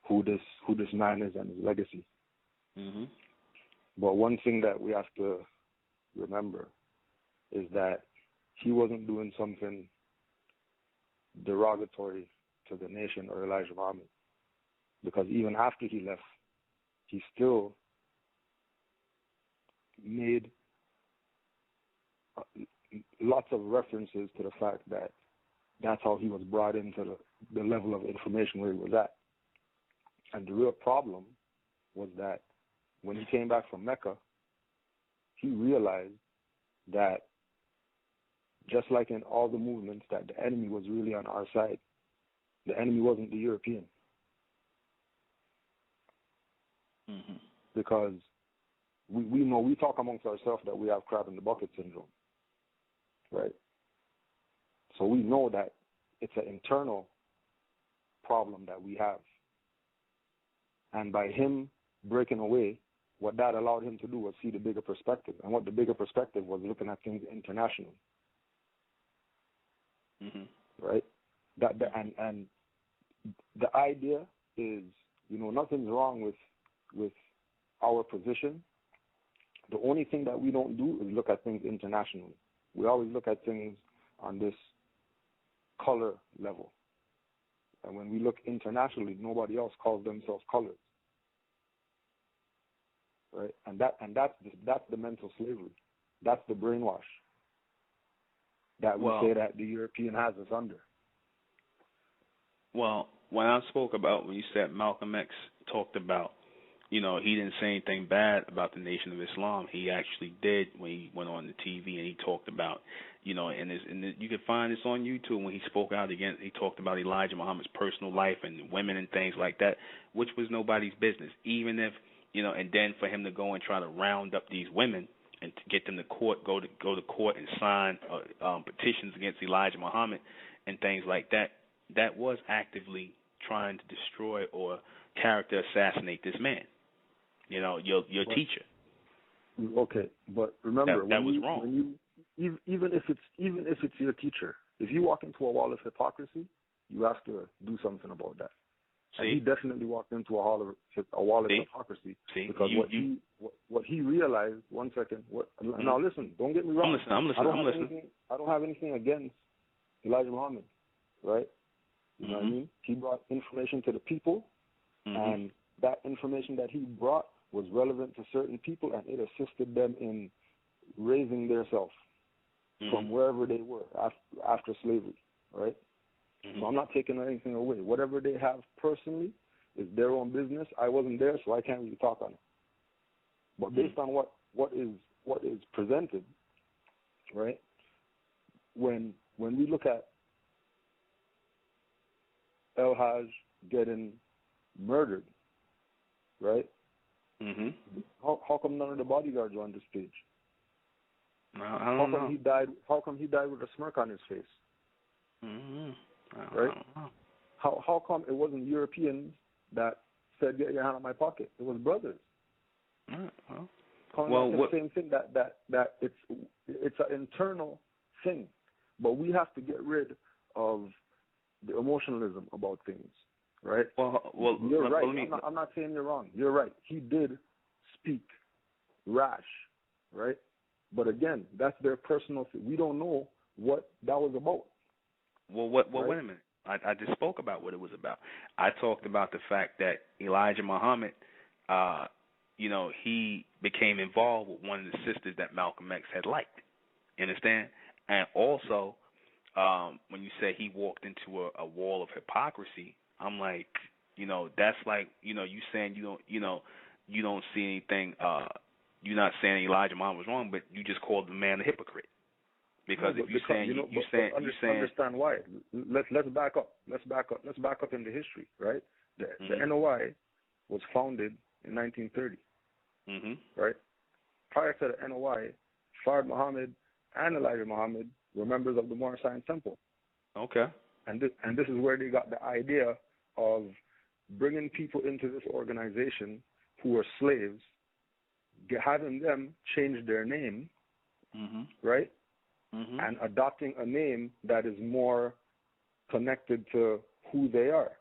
Speaker 2: who this man is and his legacy.
Speaker 1: Mm-hmm.
Speaker 2: But one thing that we have to remember is that he wasn't doing something derogatory to the nation or Elijah Muhammad, because even after he left, he still made lots of references to the fact that that's how he was brought into the level of information where he was at. And the real problem was that when he came back from Mecca, he realized that just like in all the movements, that the enemy was really on our side. The enemy wasn't the European.
Speaker 1: Mm-hmm.
Speaker 2: Because we know, we talk amongst ourselves that we have crab in the bucket syndrome, right? So we know that it's an internal problem that we have. And by him breaking away, what that allowed him to do was see the bigger perspective. And what the bigger perspective was, looking at things internationally. Mm-hmm. Right? And the idea is, nothing's wrong with our position. The only thing that we don't do is look at things internationally. We always look at things on this color level. And when we look internationally, nobody else calls themselves colors, right? And that's the mental slavery. That's the brainwash that we say that the European has us under.
Speaker 1: Well, when I spoke about, when you said Malcolm X talked about, he didn't say anything bad about the Nation of Islam. He actually did when he went on the TV and he talked about, and you can find this on YouTube when he spoke out again. He talked about Elijah Muhammad's personal life and women and things like that, which was nobody's business. Even if, and then for him to go and try to round up these women and to get them to court, go to court and sign petitions against Elijah Muhammad and things like that, that was actively trying to destroy or character assassinate this man. Your teacher.
Speaker 2: Okay, but remember
Speaker 1: that was wrong.
Speaker 2: When you, even if it's your teacher, if you walk into a wall of hypocrisy, you have to do something about that. And he definitely walked into a wall of hypocrisy because what he realized. One second. Now listen, don't get me wrong.
Speaker 1: I'm listening.
Speaker 2: I don't have anything against Elijah Muhammad, right? You know what I mean? He brought information to the people, and that information that he brought was relevant to certain people, and it assisted them in raising themselves from wherever they were after slavery, right? So I'm not taking anything away. Whatever they have personally is their own business. I wasn't there, so I can't really talk on it. But based on what is presented, right? When we look at El Hajj getting murdered, right? How come none of the bodyguards were on the stage?
Speaker 1: I don't know.
Speaker 2: How come he died with a smirk on his face? Right? How come it wasn't Europeans that said, "Get your hand out my pocket"? It was brothers. The same thing that it's an internal thing, but we have to get rid of the emotionalism about things, right?
Speaker 1: Well,
Speaker 2: you're right. I'm not saying you're wrong. You're right. He did speak rash, right? But again, that's their personal thing. We don't know what that was about.
Speaker 1: Well, wait a minute. I just spoke about what it was about. I talked about the fact that Elijah Muhammad, he became involved with one of the sisters that Malcolm X had liked. You understand? And also, when you say he walked into a wall of hypocrisy, I'm like, that's like, you saying you don't see anything. You're not saying Elijah Muhammad was wrong, but you just called the man a hypocrite. Because if you're saying,
Speaker 2: understand why. Let's back up. Let's back up in the history, right? The NOI was founded in 1930, right? Prior to the NOI, Fard Muhammad and Elijah Muhammad were members of the ᴅᴇᴄᴏ Temple.
Speaker 1: Okay.
Speaker 2: And this is where they got the idea of bringing people into this organization who were slaves, having them change their name, right? And adopting a name that is more connected to who they are,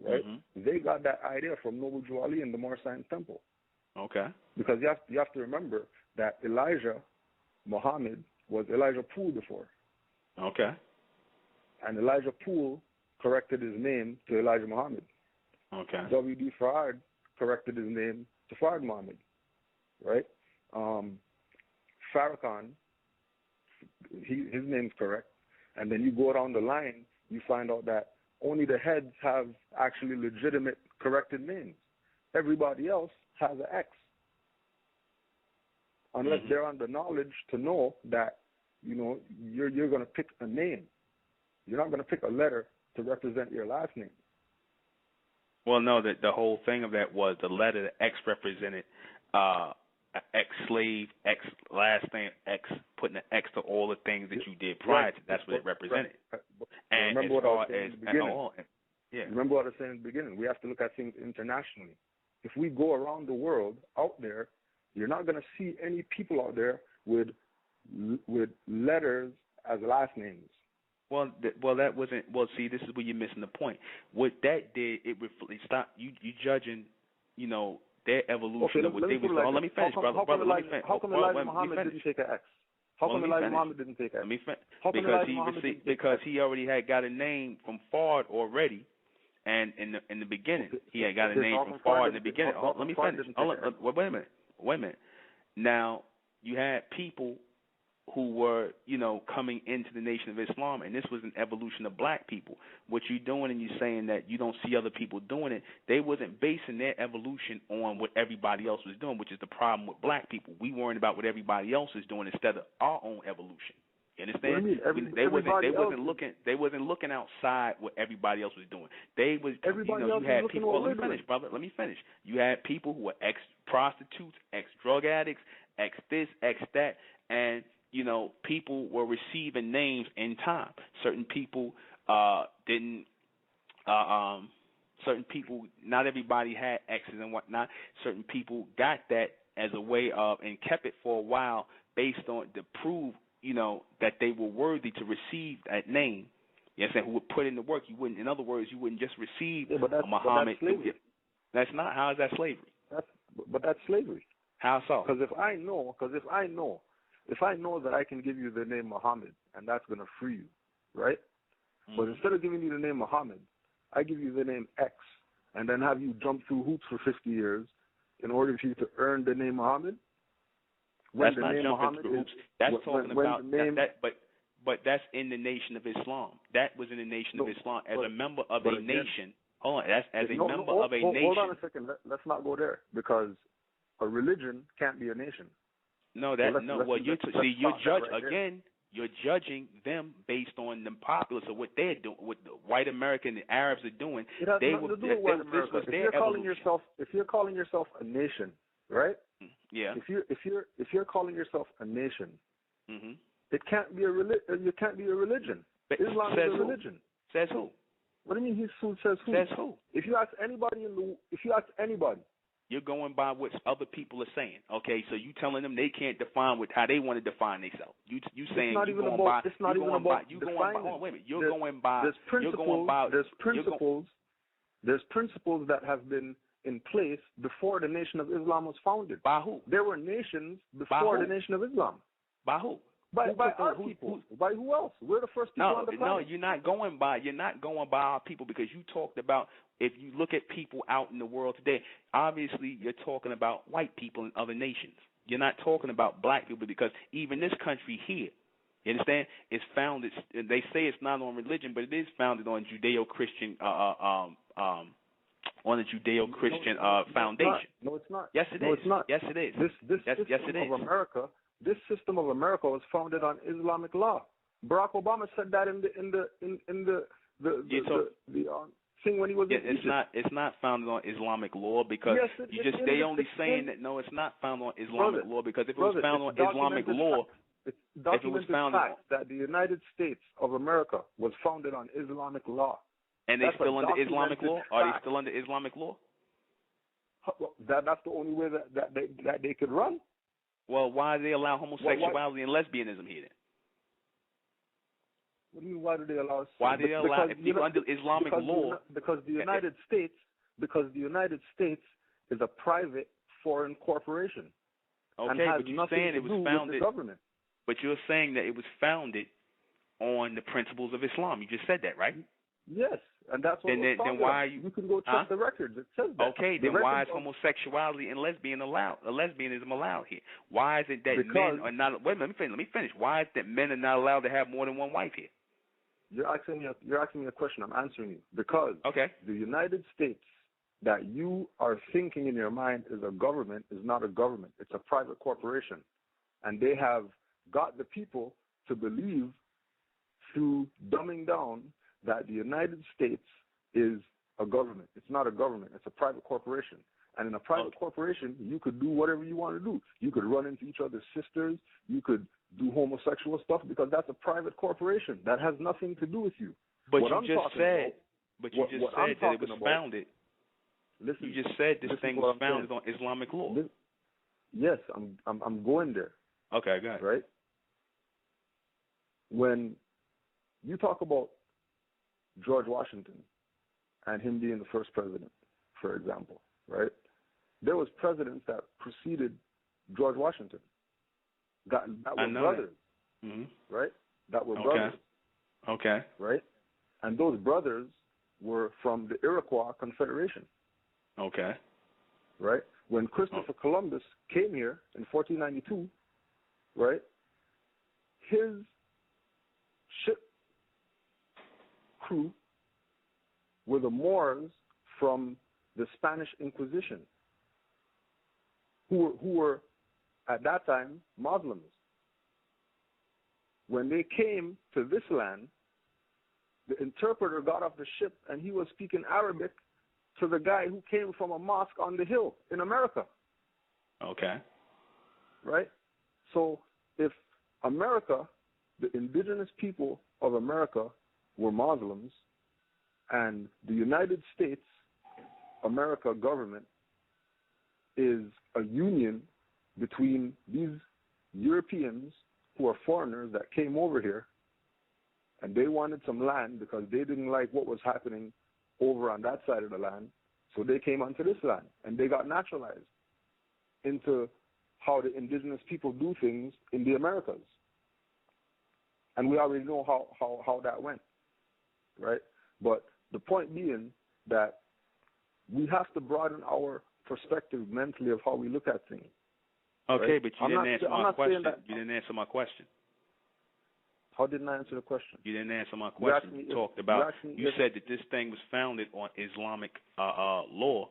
Speaker 2: right? They got that idea from Noble Drew Ali in the ᴅᴇᴄᴏ Temple.
Speaker 1: Okay.
Speaker 2: Because you have to remember that Elijah Muhammad was Elijah Poole before.
Speaker 1: Okay.
Speaker 2: And Elijah Poole corrected his name to Elijah Muhammad.
Speaker 1: Okay.
Speaker 2: W.D. Fard corrected his name to Fard Muhammad, right? Farrakhan, his name's correct. And then you go down the line, you find out that only the heads have actually legitimate corrected names. Everybody else has an X. Unless they're on the knowledge to know that, you're going to pick a name. You're not going to pick a letter to represent your last name.
Speaker 1: Well, no, the whole thing of that was the letter, the X represented ex-slave, last name, X, putting an X to all the things that you did prior to. That's what it represented. And
Speaker 2: remember what I was saying in the beginning. Remember what I was saying in the beginning. We have to look at things internationally. If we go around the world out there, you're not going to see any people out there with letters as last names.
Speaker 1: Well, that wasn't. Well, see, this is where you're missing the point. What that did, it stopped you judging, their evolution of what they was. Let me finish, brother.
Speaker 2: How come Elijah Muhammad didn't take an X? How come Elijah Muhammad didn't take X?
Speaker 1: Because he already had got a name from Fard already, and in the beginning he had got a name from Fard in the beginning. Let me finish. Wait a minute. Now you had people who were, coming into the Nation of Islam, and this was an evolution of black people. What you're doing, and you're saying that you don't see other people doing it, they wasn't basing their evolution on what everybody else was doing, which is the problem with black people. We worried about what everybody else is doing instead of our own evolution. You understand? They wasn't looking outside what everybody else was doing. They was, you had people. Well, let me finish, brother. Let me finish. You had people who were ex-prostitutes, ex-drug addicts, ex-this, ex-that, and people were receiving names in time. Certain people didn't. Certain people, not everybody had X's and whatnot. Certain people got that as a way of, and kept it for a while, based on to prove, that they were worthy to receive that name. You understand? Who would put in the work. You wouldn't. In other words, you wouldn't just receive a Muhammad.
Speaker 2: But that's slavery.
Speaker 1: That's not. How is that slavery?
Speaker 2: But that's slavery.
Speaker 1: How so?
Speaker 2: Because if I know that I can give you the name Muhammad and that's going to free you, right? Mm-hmm. But instead of giving you the name Muhammad, I give you the name X and then have you jump through hoops for 50 years in order for you to earn the name Muhammad.
Speaker 1: That's not jumping through hoops. That's talking about that, but that's in the Nation of Islam. That was in the Nation of Islam as a member of a nation. Hold on, that's as a member of a nation.
Speaker 2: Hold on a second. Let's not go there, because a religion can't be a nation.
Speaker 1: No, you're judging them based on the populace of what they're doing, what the white American and Arabs are doing.
Speaker 2: It has nothing to do with white America. If you're calling yourself a nation, right?
Speaker 1: Yeah.
Speaker 2: If you're calling yourself a nation,
Speaker 1: mm-hmm.
Speaker 2: it can't be you can't be a religion.
Speaker 1: But
Speaker 2: Islam is a religion.
Speaker 1: Says who?
Speaker 2: What do you mean? Says who?
Speaker 1: Says who?
Speaker 2: If you ask anybody
Speaker 1: you're going by what other people are saying. Okay, so you telling them they can't define how they want to define themselves. You saying
Speaker 2: It's not even about defining. There's principles that have been in place before the Nation of Islam was founded.
Speaker 1: By who?
Speaker 2: There were nations before the Nation of Islam.
Speaker 1: By who?
Speaker 2: By our people. By who else? We're the first people on the planet.
Speaker 1: No, you're not going by our people, because you talked about, if you look at people out in the world today, obviously you're talking about white people in other nations. You're not talking about black people, because even this country here, you understand, it's founded, they say it's not on religion, but it is founded on Judeo-Christian on a Judeo-Christian foundation.
Speaker 2: No, it's not.
Speaker 1: Yes, it is.
Speaker 2: No, it's not.
Speaker 1: Yes, it is.
Speaker 2: This system of America was founded on Islamic law. Barack Obama said that in the thing when he was in Egypt.
Speaker 1: It's not founded on Islamic law, because they only saying that no, it's not founded on Islamic law, because if it was founded on Islamic law,
Speaker 2: it's documented fact that the United States of America was founded on Islamic law.
Speaker 1: And they're still under Islamic law? Are they still under Islamic law?
Speaker 2: That's the only way that they could run.
Speaker 1: Well, why do they allow homosexuality and lesbianism here then?
Speaker 2: What do you mean, why do they allow?
Speaker 1: Why do they allow people under Islamic law?
Speaker 2: Because the United States is a private foreign corporation.
Speaker 1: Okay, but you're saying it was founded.
Speaker 2: With the government.
Speaker 1: But you're saying that it was founded on the principles of Islam. You just said that, right?
Speaker 2: Yes, and that's what
Speaker 1: then why are you?
Speaker 2: You can go check the records. It says that.
Speaker 1: Okay, then why is homosexuality and lesbianism allowed here? Why is it that men are not? Wait a minute, let me finish. Why is it that men are not allowed to have more than one wife here?
Speaker 2: You're asking me a question. I'm answering you. Because the United States that you are thinking in your mind is a government is not a government. It's a private corporation, and they have got the people to believe through dumbing down that the United States is a government. It's not a government. It's a private corporation. And in a private corporation, you could do whatever you want to do. You could run into each other's sisters. You could do homosexual stuff, because that's a private corporation. That has nothing to do with you.
Speaker 1: But you just said that it was founded.
Speaker 2: Listen,
Speaker 1: you just said this thing was founded on Islamic law.
Speaker 2: Yes, I'm going there.
Speaker 1: Okay, go ahead.
Speaker 2: Right? When you talk about George Washington and him being the first president, for example, right? There was presidents that preceded George Washington that were brothers. right, that were brothers.
Speaker 1: Okay.
Speaker 2: Right? And those brothers were from the Iroquois Confederation.
Speaker 1: Okay.
Speaker 2: Right? When Christopher Columbus came here in 1492, right, his ship crew were the Moors from the Spanish Inquisition, who were at that time Muslims. When they came to this land, the interpreter got off the ship and he was speaking Arabic to the guy who came from a mosque on the hill in America.
Speaker 1: Okay.
Speaker 2: Right? So if America, the indigenous people of America were Muslims, and the United States, America government, is a union between these Europeans who are foreigners that came over here, and they wanted some land because they didn't like what was happening over on that side of the land, so they came onto this land, and they got naturalized into how the indigenous people do things in the Americas. And we already know how that went, right? But the point being that we have to broaden our perspective mentally of how we look at things.
Speaker 1: Okay,
Speaker 2: right?
Speaker 1: but you didn't answer my question. You didn't answer my question.
Speaker 2: How didn't I answer the question?
Speaker 1: You didn't answer my question. You talked about, you said that this thing was founded on Islamic law.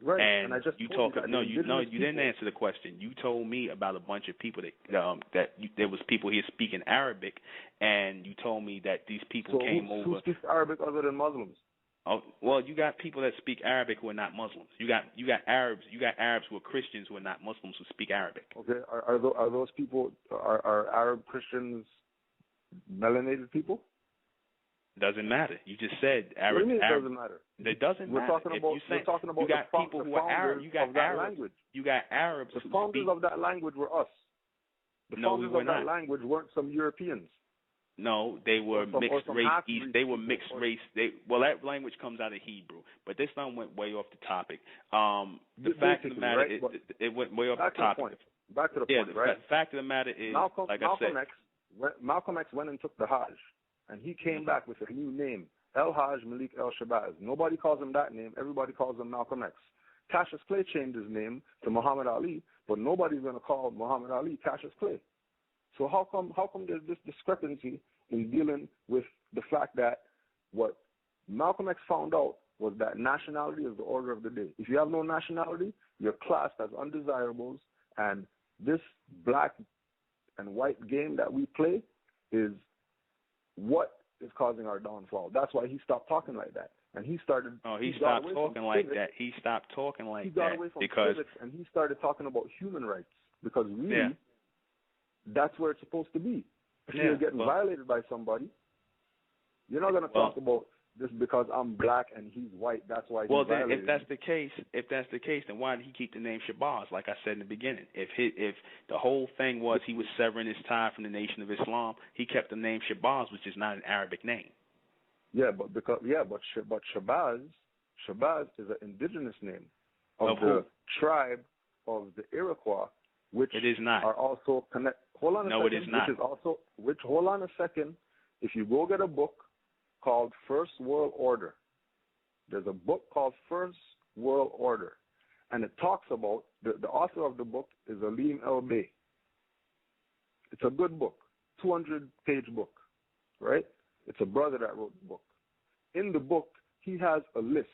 Speaker 2: Right,
Speaker 1: and
Speaker 2: I just
Speaker 1: you
Speaker 2: told
Speaker 1: talk. You didn't answer the question. You told me about a bunch of people there was people here speaking Arabic, and you told me that these people came over.
Speaker 2: Who speaks Arabic other than Muslims?
Speaker 1: Oh, well, you got people that speak Arabic who are not Muslims. You got Arabs. You got Arabs who are Christians who are not Muslims who speak Arabic.
Speaker 2: Okay, are those people are Arab Christians melanated people?
Speaker 1: Doesn't matter. You just said Arab.
Speaker 2: What do you mean it doesn't matter?
Speaker 1: It doesn't matter.
Speaker 2: We're talking about
Speaker 1: you got
Speaker 2: the
Speaker 1: people who are Arab. You got Arabs.
Speaker 2: Language.
Speaker 1: You got Arabs.
Speaker 2: The founders of that language were us. The founders of that language weren't some Europeans.
Speaker 1: No, they were mixed race. They were mixed race. That language comes out of Hebrew, but this one went way off the topic. The fact of the matter, it went way off the topic.
Speaker 2: Back to the point, right?
Speaker 1: The fact of the matter is,
Speaker 2: Malcolm X went and took the Hajj, and he came back with a new name, El Hajj Malik El Shabazz. Nobody calls him that name. Everybody calls him Malcolm X. Cassius Clay changed his name to Muhammad Ali, but nobody's going to call Muhammad Ali Cassius Clay. So how come there's this discrepancy in dealing with the fact that what Malcolm X found out was that nationality is the order of the day. If you have no nationality, you're classed as undesirables, and this black and white game that we play is what is causing our downfall. That's why he stopped talking like that. And he started...
Speaker 1: He stopped talking like that. He stopped talking like that.
Speaker 2: He got away from civics, and he started talking about human rights, because really, that's where it's supposed to be. If you're getting violated by somebody, you're not going to talk about this because I'm black and he's white. That's why he's violated.
Speaker 1: Well, if that's the case, then why did he keep the name Shabazz? Like I said in the beginning, if the whole thing was he was severing his tie from the Nation of Islam, he kept the name Shabazz, which is not an Arabic name.
Speaker 2: Yeah, but Shabazz is an indigenous name of the tribe of the Iroquois, which
Speaker 1: it is not.
Speaker 2: Are also connected. Hold on a second.
Speaker 1: No, it is not.
Speaker 2: Hold on a second. If you go get a book called First World Order, there's a book called First World Order, and it talks about, the author of the book is Alim El Bey. It's a good book, 200-page book, right? It's a brother that wrote the book. In the book, he has a list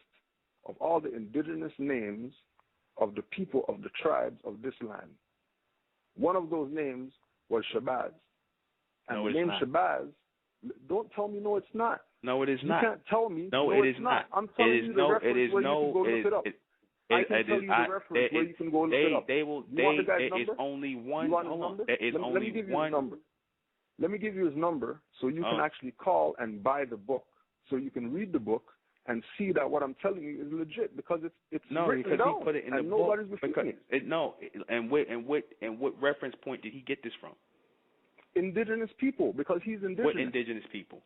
Speaker 2: of all the indigenous names of the people of the tribes of this land. One of those names was Shabazz. And the name Shabazz, don't tell me no, it's not.
Speaker 1: No, it is not.
Speaker 2: You can't tell me
Speaker 1: no, it is not.
Speaker 2: I'm telling you the reference where you can go look it up. I can tell you the reference where you can go look it up.
Speaker 1: There is only one.
Speaker 2: You want his number?
Speaker 1: There is only one.
Speaker 2: Let me give you his number so you can actually call and buy the book, so you can read the book and see that what I'm telling you is legit, because it's written down,
Speaker 1: he put it in
Speaker 2: and
Speaker 1: the
Speaker 2: nobody's
Speaker 1: book.
Speaker 2: refuting it.
Speaker 1: And what reference point did he get this from?
Speaker 2: Indigenous people, because he's indigenous.
Speaker 1: What indigenous people?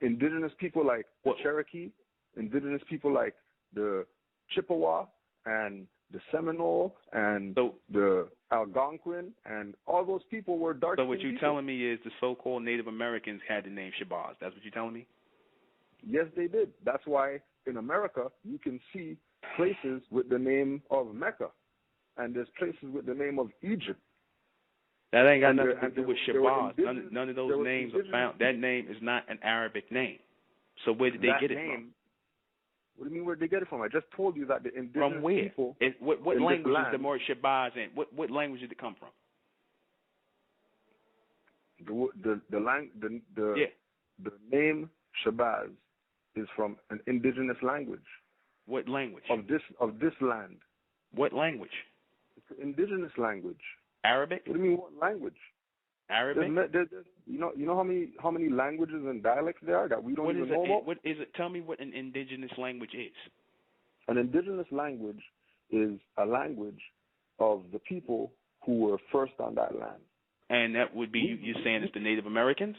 Speaker 2: Indigenous people like the Cherokee, indigenous people like the Chippewa and the Seminole and the Algonquin and all those people were dark.
Speaker 1: So what you're telling me is the so-called Native Americans had the name Shabazz. That's what you're telling me?
Speaker 2: Yes, they did. That's why in America you can see places with the name of Mecca, and there's places with the name of Egypt.
Speaker 1: That ain't got nothing to do with Shabazz. None of those names are found. That name is not an Arabic name. So where did they get it from?
Speaker 2: What do you mean where did they get it from? I just told you that the indigenous people.
Speaker 1: From where? What language is the more Shabazz in? What language did it come from?
Speaker 2: The name Shabazz is from an indigenous language.
Speaker 1: What language?
Speaker 2: Of this land.
Speaker 1: What language?
Speaker 2: It's an indigenous language.
Speaker 1: Arabic?
Speaker 2: What do you mean what language?
Speaker 1: Arabic?
Speaker 2: You know how many languages and dialects there are that we don't even know about?
Speaker 1: What is it? Tell me what an indigenous language is.
Speaker 2: An indigenous language is a language of the people who were first on that land.
Speaker 1: And that would be, you're saying it's the Native Americans?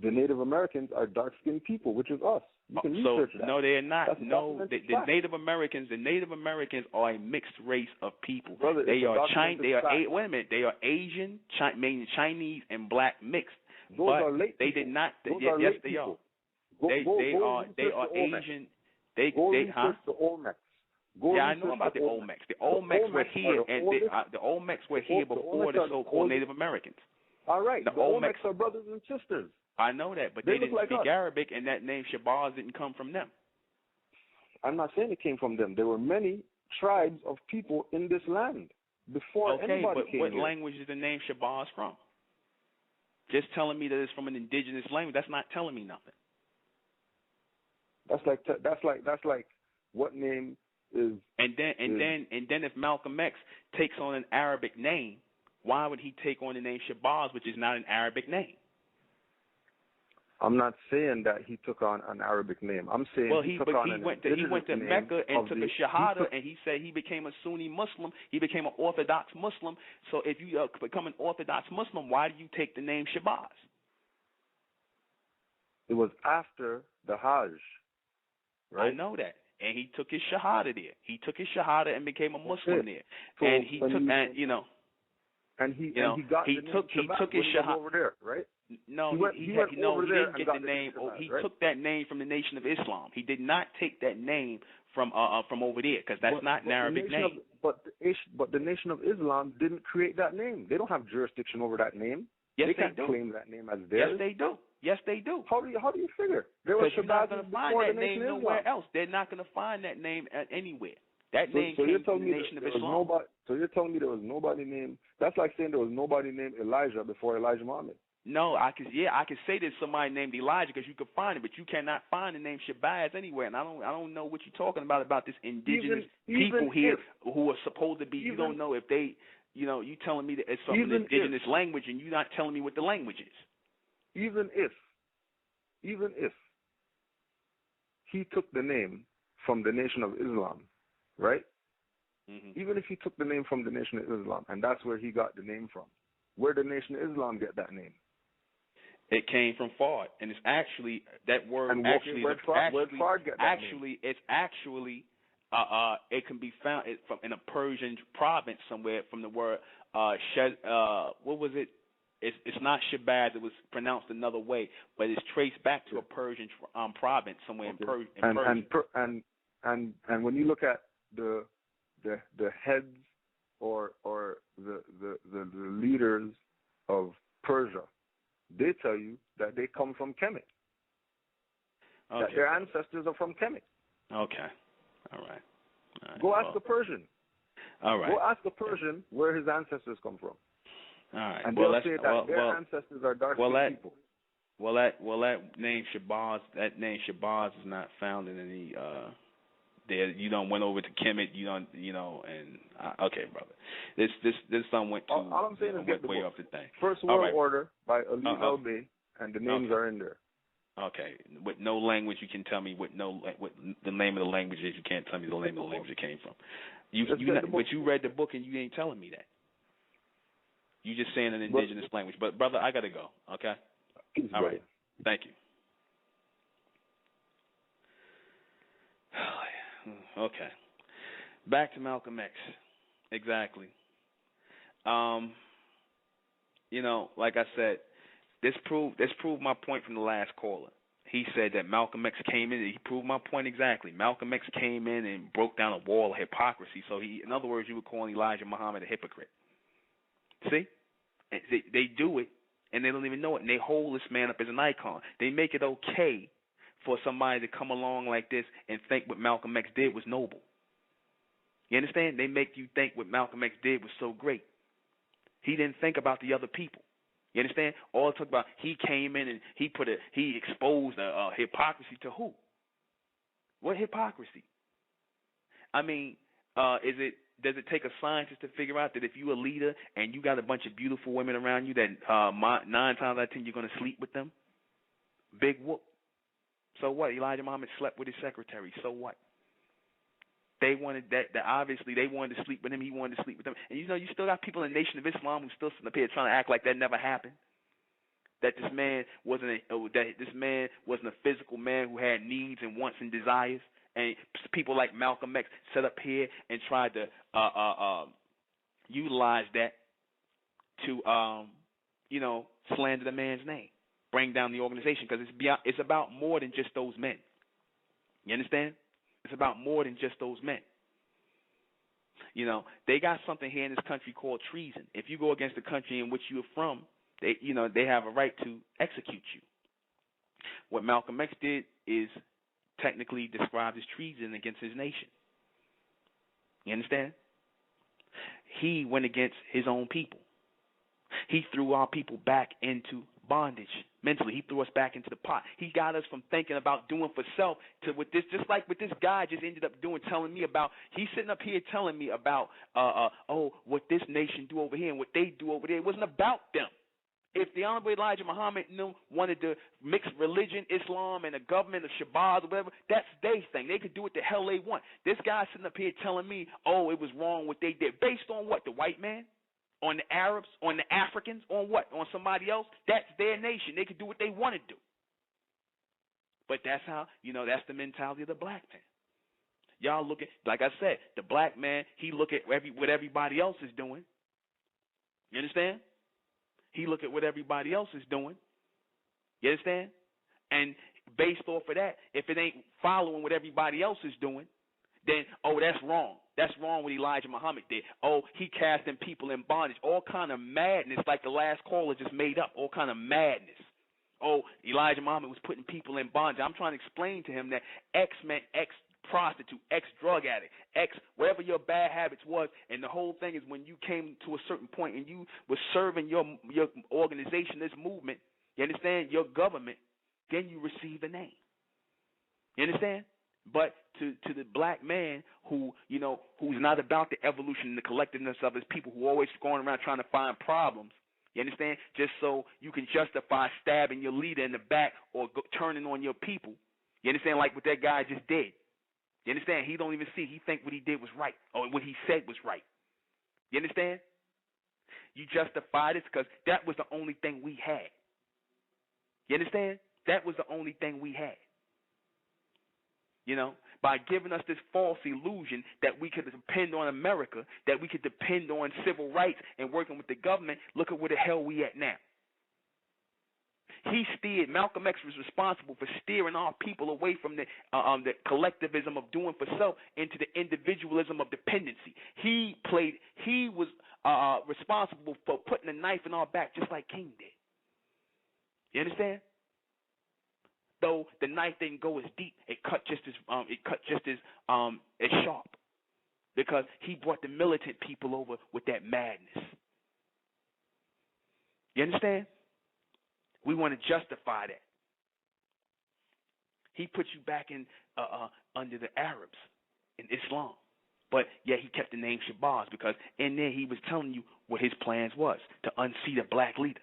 Speaker 2: The Native Americans are dark-skinned people, which is us. You can research that.
Speaker 1: No, they're not. No, the Native Americans are a mixed race of people.
Speaker 2: Brother,
Speaker 1: they are Chinese. Wait a minute. They are Asian, meaning Chinese and black mixed.
Speaker 2: Those are late
Speaker 1: they
Speaker 2: people.
Speaker 1: did not.
Speaker 2: Those
Speaker 1: Yes,
Speaker 2: they
Speaker 1: are.
Speaker 2: Go
Speaker 1: They are Asian.
Speaker 2: Go research the Olmecs.
Speaker 1: I know about the Olmecs. The Olmecs were here, and the Olmecs were here before the so-called Native Americans.
Speaker 2: All right. The Olmecs are brothers and sisters.
Speaker 1: I know that, but they didn't speak Arabic, and that name Shabazz didn't come from them.
Speaker 2: I'm not saying it came from them. There were many tribes of people in this land before anybody came.
Speaker 1: Okay, but what language is the name Shabazz from? Just telling me that it's from an indigenous language, that's not telling me nothing.
Speaker 2: That's like what name is?
Speaker 1: And then if Malcolm X takes on an Arabic name, why would he take on the name Shabazz, which is not an Arabic name?
Speaker 2: I'm not saying that he took on an Arabic name. I'm saying he went
Speaker 1: to Mecca and took a Shahada, and he said he became a Sunni Muslim. He became an Orthodox Muslim. So if you become an Orthodox Muslim, why do you take the name Shabazz?
Speaker 2: It was after the Hajj, right?
Speaker 1: I know that. And he took his Shahada there. He took his Shahada and became a Muslim there. So and he took his Shahada
Speaker 2: over there, right?
Speaker 1: No, he didn't get the name. He took that name from the Nation of Islam. He did not take that name from over there, because that's not an Arabic name.
Speaker 2: But the Nation of Islam didn't create that name. They don't have jurisdiction over that name.
Speaker 1: Yes,
Speaker 2: they can't claim that name as theirs.
Speaker 1: Yes, they do. Yes, they do.
Speaker 2: How do you figure? There was
Speaker 1: Shabazz before the Nation of Islam. Nowhere else. They're not going to find that name anywhere. That name came from the Nation of Islam.
Speaker 2: So you're telling me there was nobody named? That's like saying there was nobody named Elijah before Elijah Muhammad.
Speaker 1: No, I can say there's somebody named Elijah, because you could find it, but you cannot find the name Shabazz anywhere. And I don't know what you're talking about this indigenous people here who are supposed to be. You don't know if they, you telling me that it's some indigenous language, and you're not telling me what the language is.
Speaker 2: Even if he took the name from the Nation of Islam, right? Mm-hmm. Even if he took the name from the Nation of Islam, and that's where he got the name from, where did the Nation of Islam get that name?
Speaker 1: It came from Fard, and it's actually that word.
Speaker 2: And where'd Fard get that name?
Speaker 1: It's actually it can be found from in a Persian province somewhere from the word what was it? It's not Shabazz. It was pronounced another way, but it's traced back to a Persian province somewhere in Persia.
Speaker 2: And when you look at the heads or the leaders of Persia, they tell you that they come from Kemet.
Speaker 1: Okay.
Speaker 2: That their ancestors are from Kemet.
Speaker 1: Okay. All right.
Speaker 2: Go ask a Persian.
Speaker 1: All right.
Speaker 2: Go ask a Persian where his ancestors come from.
Speaker 1: All right.
Speaker 2: And they'll say that their ancestors are dark-skinned people.
Speaker 1: Well, that name Shabazz is not found in any. There, you don't went over to Kemet. Okay, brother. This son went to.
Speaker 2: All I'm saying is get the
Speaker 1: way
Speaker 2: book.
Speaker 1: Off the thing.
Speaker 2: First World Order by Ali Al-Bey, and the names are in there.
Speaker 1: Okay, with no language, you can tell me what the name of the language is. You can't tell me the name of the language it came from. But you read the book and you ain't telling me that. You just saying an indigenous language. But brother, I gotta go. Okay. All right. Thank you. Okay. Back to Malcolm X. Exactly. You know, like I said, this proved my point from the last caller. He said that Malcolm X came in. He proved my point exactly. Malcolm X came in and broke down a wall of hypocrisy. So in other words, you would call Elijah Muhammad a hypocrite. See, they do it, and they don't even know it, and they hold this man up as an icon. They make it okay for somebody to come along like this and think what Malcolm X did was noble. You understand? They make you think what Malcolm X did was so great. He didn't think about the other people. You understand? All it talk about, he came in and he exposed hypocrisy to who? What hypocrisy? I mean, does it take a scientist to figure out that if you're a leader and you got a bunch of beautiful women around you, that 9 times out of 10 you're going to sleep with them? Big whoop. So what? Elijah Muhammad slept with his secretary. So what? They wanted that obviously they wanted to sleep with him. He wanted to sleep with them. And you know, you still got people in the Nation of Islam who still sitting up here trying to act like that never happened. That this man wasn't a physical man who had needs and wants and desires. And people like Malcolm X sat up here and tried to utilize that to slander the man's name, bring down the organization, because it's about more than just those men. You understand? It's about more than just those men. You know, they got something here in this country called treason. If you go against the country in which you're from, they have a right to execute you. What Malcolm X did is technically described as treason against his nation. You understand? He went against his own people. He threw our people back into bondage mentally. He threw us back into the pot. He got us from thinking about doing for self to with this, just like what this guy just ended up doing, telling me about. He's sitting up here telling me about, what this nation do over here and what they do over there. It wasn't about them. If the Honorable Elijah Muhammad wanted to mix religion, Islam, and a government of Shabazz or whatever, that's their thing. They could do what the hell they want. This guy sitting up here telling me, it was wrong what they did. Based on what? The white man? On the Arabs? On the Africans? On what? On somebody else? That's their nation. They could do what they want to do. But that's how, that's the mentality of the black man. Y'all look at, like I said, the black man, he look at what everybody else is doing. You understand? He look at what everybody else is doing. You understand? And based off of that, if it ain't following what everybody else is doing, then, that's wrong. That's wrong what Elijah Muhammad did. He casting people in bondage. All kind of madness, like the last caller just made up. All kind of madness. Elijah Muhammad was putting people in bondage. I'm trying to explain to him that X meant X prostitute, X drug addict, X whatever your bad habits was, and the whole thing is when you came to a certain point and you were serving your organization, this movement, you understand, your government, then you receive a name. You understand? But to the black man who's not about the evolution and the collectiveness of his people, who always going around trying to find problems, you understand, just so you can justify stabbing your leader in the back or turning on your people, you understand, like what that guy just did. You understand? He don't even see. He think what he did was right, or what he said was right. You understand? You justify this because that was the only thing we had. You understand? That was the only thing we had. By giving us this false illusion that we could depend on America, that we could depend on civil rights and working with the government, look at where the hell we at now. Malcolm X was responsible for steering our people away from the collectivism of doing for self into the individualism of dependency. He was responsible for putting a knife in our back just like King did. You understand? Though the knife didn't go as deep, it cut just as sharp, because he brought the militant people over with that madness. You understand? We want to justify that. He put you back in under the Arabs in Islam, but yet he kept the name Shabazz, because in there he was telling you what his plans was, to unseat a black leader.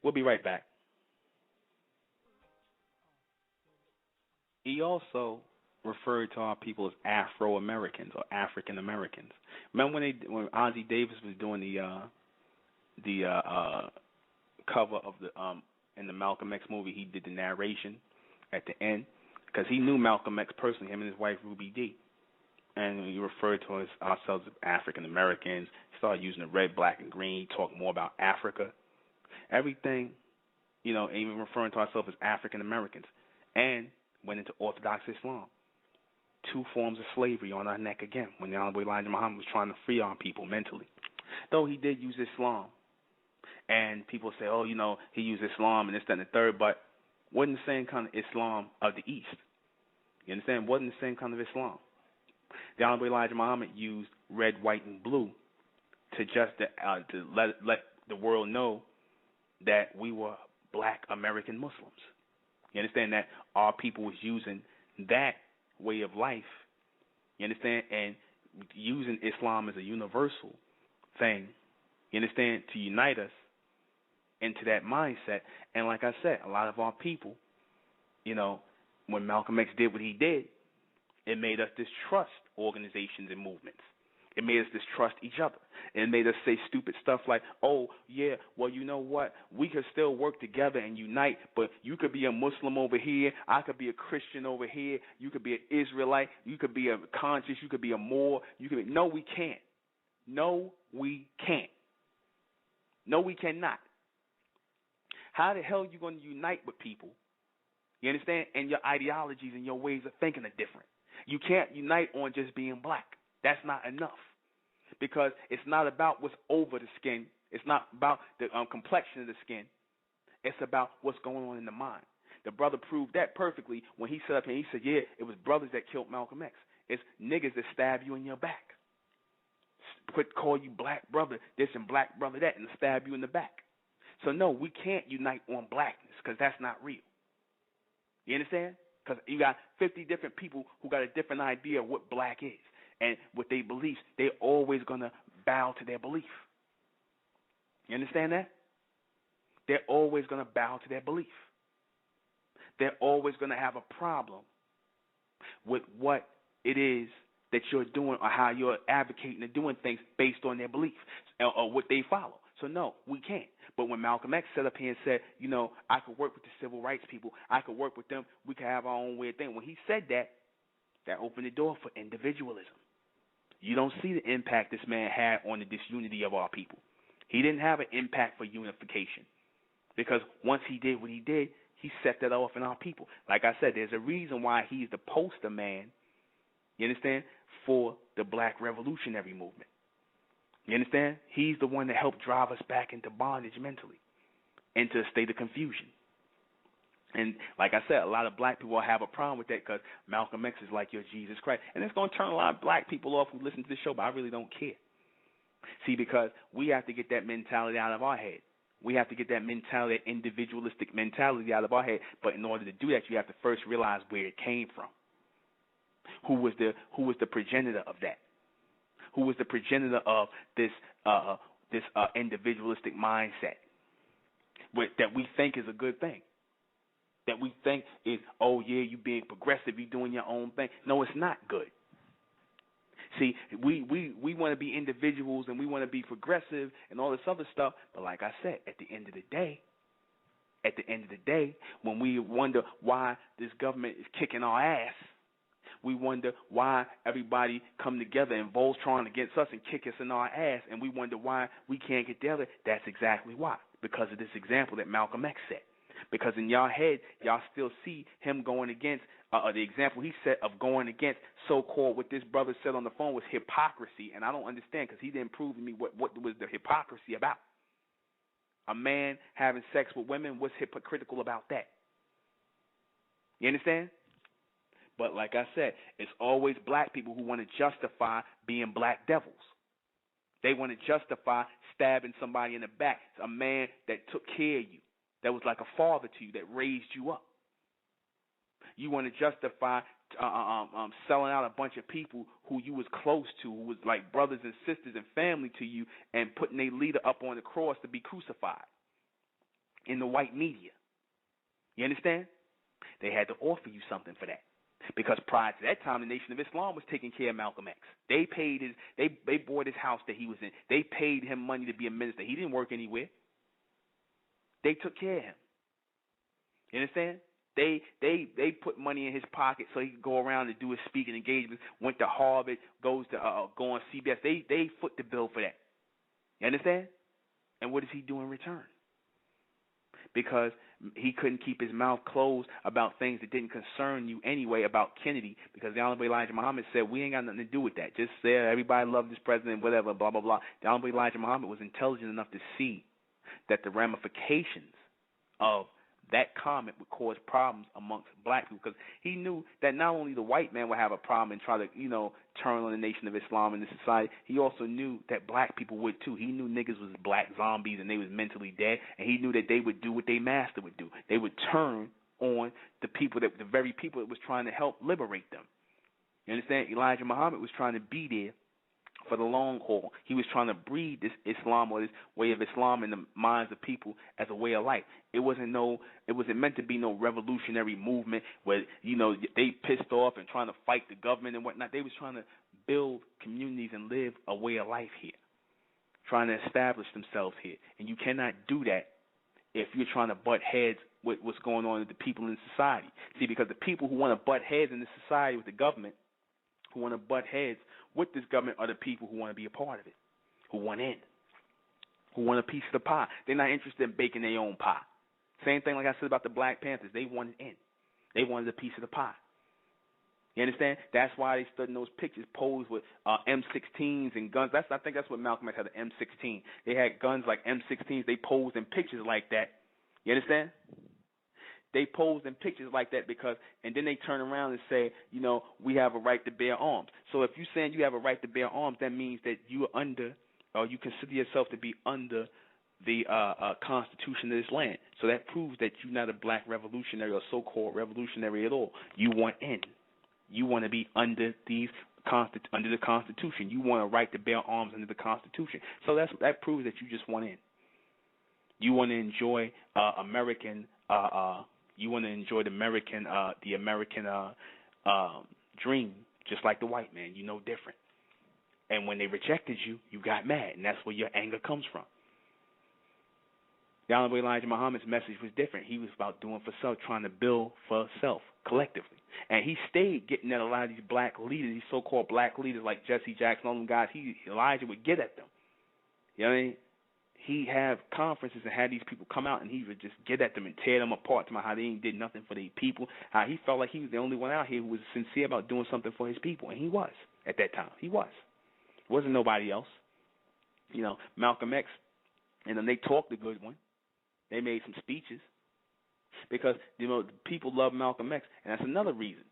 Speaker 1: We'll be right back. He also referred to our people as Afro-Americans or African Americans. Remember when Ozzie Davis was doing the cover of the in the Malcolm X movie, he did the narration at the end, because he knew Malcolm X personally, him and his wife Ruby D. And he referred to ourselves as African Americans. He started using the red, black, and green. He talked more about Africa. Everything, even referring to ourselves as African Americans. And went into Orthodox Islam. 2 forms of slavery on our neck again when the Honorable Elijah Muhammad was trying to free our people mentally. Though he did use Islam. And people say, oh, he used Islam and this, that, and the third, but wasn't the same kind of Islam of the East. You understand? Wasn't the same kind of Islam. The Honorable Elijah Muhammad used red, white, and blue to let the world know that we were black American Muslims. You understand that our people was using that way of life, you understand, and using Islam as a universal thing, you understand, to unite us into that mindset. And like I said, a lot of our people, when Malcolm X did what he did, it made us distrust organizations and movements. It made us distrust each other. It made us say stupid stuff like, oh, yeah, well, you know what? We could still work together and unite, but you could be a Muslim over here. I could be a Christian over here. You could be an Israelite. You could be a conscious. You could be a Moor. No, we can't. No, we can't. No, we cannot. How the hell are you going to unite with people? You understand? And your ideologies and your ways of thinking are different. You can't unite on just being black. That's not enough, because it's not about what's over the skin. It's not about the complexion of the skin. It's about what's going on in the mind. The brother proved that perfectly when he stood up and he said, yeah, it was brothers that killed Malcolm X. It's niggas that stab you in your back. Call you black brother this and black brother that and stab you in the back. So, no, we can't unite on blackness because that's not real. You understand? Because you got 50 different people who got a different idea of what black is. And with their beliefs, they're always going to bow to their belief. You understand that? They're always going to bow to their belief. They're always going to have a problem with what it is that you're doing or how you're advocating and doing things based on their beliefs or what they follow. So, no, we can't. But when Malcolm X sat up here and said, I could work with the civil rights people, I could work with them, we could have our own weird thing. When he said that, that opened the door for individualism. You don't see the impact this man had on the disunity of our people. He didn't have an impact for unification, because once he did what he did, he set that off in our people. Like I said, there's a reason why he's the poster man, you understand, for the black revolutionary movement. You understand? He's the one that helped drive us back into bondage mentally, into a state of confusion. And like I said, a lot of black people have a problem with that because Malcolm X is like your Jesus Christ. And it's going to turn a lot of black people off who listen to this show, but I really don't care. See, because we have to get that mentality out of our head. We have to get that mentality, that individualistic mentality out of our head. But in order to do that, you have to first realize where it came from. Who was the progenitor of that? Who was the progenitor of this individualistic mindset that we think is a good thing? That we think is, oh, yeah, you being progressive, you doing your own thing. No, it's not good. See, we want to be individuals and we want to be progressive and all this other stuff. But like I said, at the end of the day, when we wonder why this government is kicking our ass, we wonder why everybody come together and Voltron against us and kick us in our ass, and we wonder why we can't get together. That's exactly why, because of this example that Malcolm X set. Because in y'all head, y'all still see him going against, the example he set of going against so-called what this brother said on the phone was hypocrisy. And I don't understand, because he didn't prove to me what was the hypocrisy about. A man having sex with women, what's hypocritical about that? You understand? But like I said, it's always black people who want to justify being black devils. They want to justify stabbing somebody in the back. It's a man that took care of you, that was like a father to you, that raised you up. You want to justify selling out a bunch of people who you was close to, who was like brothers and sisters and family to you, and putting their leader up on the cross to be crucified in the white media. You understand? They had to offer you something for that. Because prior to that time, the Nation of Islam was taking care of Malcolm X. They paid they bought his house that he was in. They paid him money to be a minister. He didn't work anywhere. They took care of him. You understand? They put money in his pocket so he could go around and do his speaking engagements. Went to Harvard, goes to go on CBS. They foot the bill for that. You understand? And what does he do in return? Because he couldn't keep his mouth closed about things that didn't concern you anyway about Kennedy, because the Honorable Elijah Muhammad said, we ain't got nothing to do with that. Just say everybody loved this president, whatever, blah, blah, blah. The Honorable Elijah Muhammad was intelligent enough to see that the ramifications of that comment would cause problems amongst black people, because he knew that not only the white man would have a problem and try to, turn on the Nation of Islam in this society, he also knew that black people would too. He knew niggas was black zombies and they was mentally dead, and he knew that they would do what their master would do. They would turn on the very people that was trying to help liberate them. You understand? Elijah Muhammad was trying to be there for the long haul. He was trying to breed this Islam, or this way of Islam, in the minds of people as a way of life. It wasn't meant to be no revolutionary movement where, they pissed off and trying to fight the government and whatnot. They was trying to build communities and live a way of life here, trying to establish themselves here. And you cannot do that if you're trying to butt heads with what's going on with the people in society. See, because the people who want to butt heads in this society with the government, who want to butt heads with this government, are the people who want to be a part of it, who want in, who want a piece of the pie. They're not interested in baking their own pie. Same thing like I said about the Black Panthers. They wanted in. They wanted a piece of the pie. You understand? That's why they stood in those pictures posed with M16s and guns. I think that's what Malcolm X had, an M16. They had guns like M16s. They posed in pictures like that. You understand? They posed in pictures like that and then they turn around and say, we have a right to bear arms. So if you're saying you have a right to bear arms, that means that you are under, or you consider yourself to be under the Constitution of this land. So that proves that you're not a black revolutionary or so-called revolutionary at all. You want in. You want to be under under the Constitution. You want a right to bear arms under the Constitution. So that proves that you just want in. You want to enjoy American. You want to enjoy the American dream, just like the white man. You know different. And when they rejected you, you got mad, and that's where your anger comes from. The Honorable Elijah Muhammad's message was different. He was about doing for self, trying to build for self, collectively. And he stayed getting at a lot of these black leaders, these so-called black leaders like Jesse Jackson, all them guys. Elijah would get at them. You know what I mean? He'd have conferences and had these people come out, and he would just get at them and tear them apart, to how they ain't did nothing for their people, how he felt like he was the only one out here who was sincere about doing something for his people, and he was at that time. He was. It wasn't nobody else. Malcolm X, and then they talked a good one. They made some speeches because, people love Malcolm X, and that's another reason.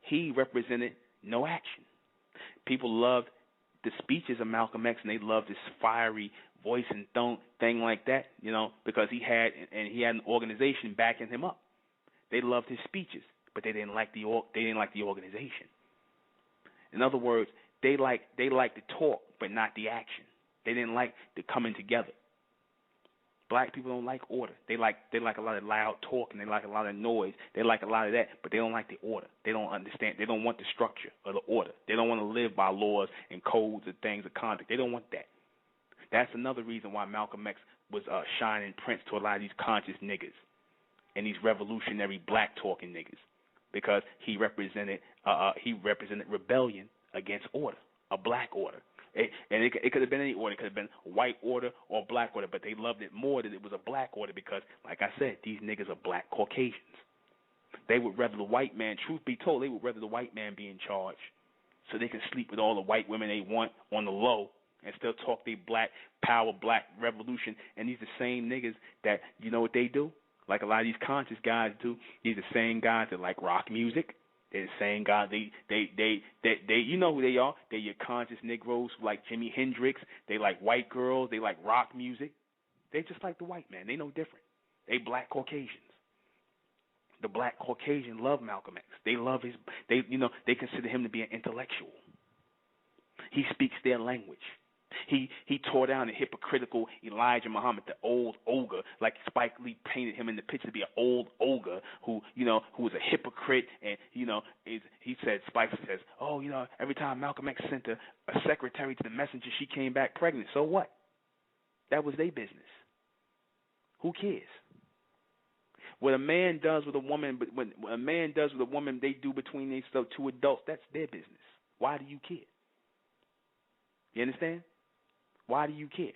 Speaker 1: He represented no action. People loved the speeches of Malcolm X, and they loved his fiery voice and thing like that, because he had an organization backing him up. They loved his speeches, but they didn't like the organization. In other words, they liked the talk, but not the action. They didn't like the coming together. Black people don't like order. They like a lot of loud talk, and they like a lot of noise. They like a lot of that, but they don't like the order. They don't understand. They don't want the structure or the order. They don't want to live by laws and codes and things of conduct. They don't want that. That's another reason why Malcolm X was shining prince to a lot of these conscious niggas and these revolutionary black talking niggas, because he represented rebellion against order, a black order. It could have been any order. It could have been white order or black order, but they loved it more that it was a black order because, like I said, these niggas are black Caucasians. They would rather the white man, truth be told, they would rather the white man be in charge so they can sleep with all the white women they want on the low and still talk their black power, black revolution. And these are the same niggas that, you know what they do? Like a lot of these conscious guys do. These are the same guys that like rock music. They're the same guys. They you know who they are. They're your conscious Negroes like Jimi Hendrix. They like white girls. They like rock music. They just like the white man. They no different. They black Caucasians. The black Caucasian love Malcolm X. They love they consider him to be an intellectual. He speaks their language. He tore down the hypocritical Elijah Muhammad, the old ogre, like Spike Lee painted him in the picture to be an old ogre who was a hypocrite, and Spike says, every time Malcolm X sent a secretary to the messenger, she came back pregnant. So what? That was their business. Who cares? What a man does with a woman, but when a man does with a woman, they do between themselves, two adults. That's their business. Why do you care? You understand? Why do you care?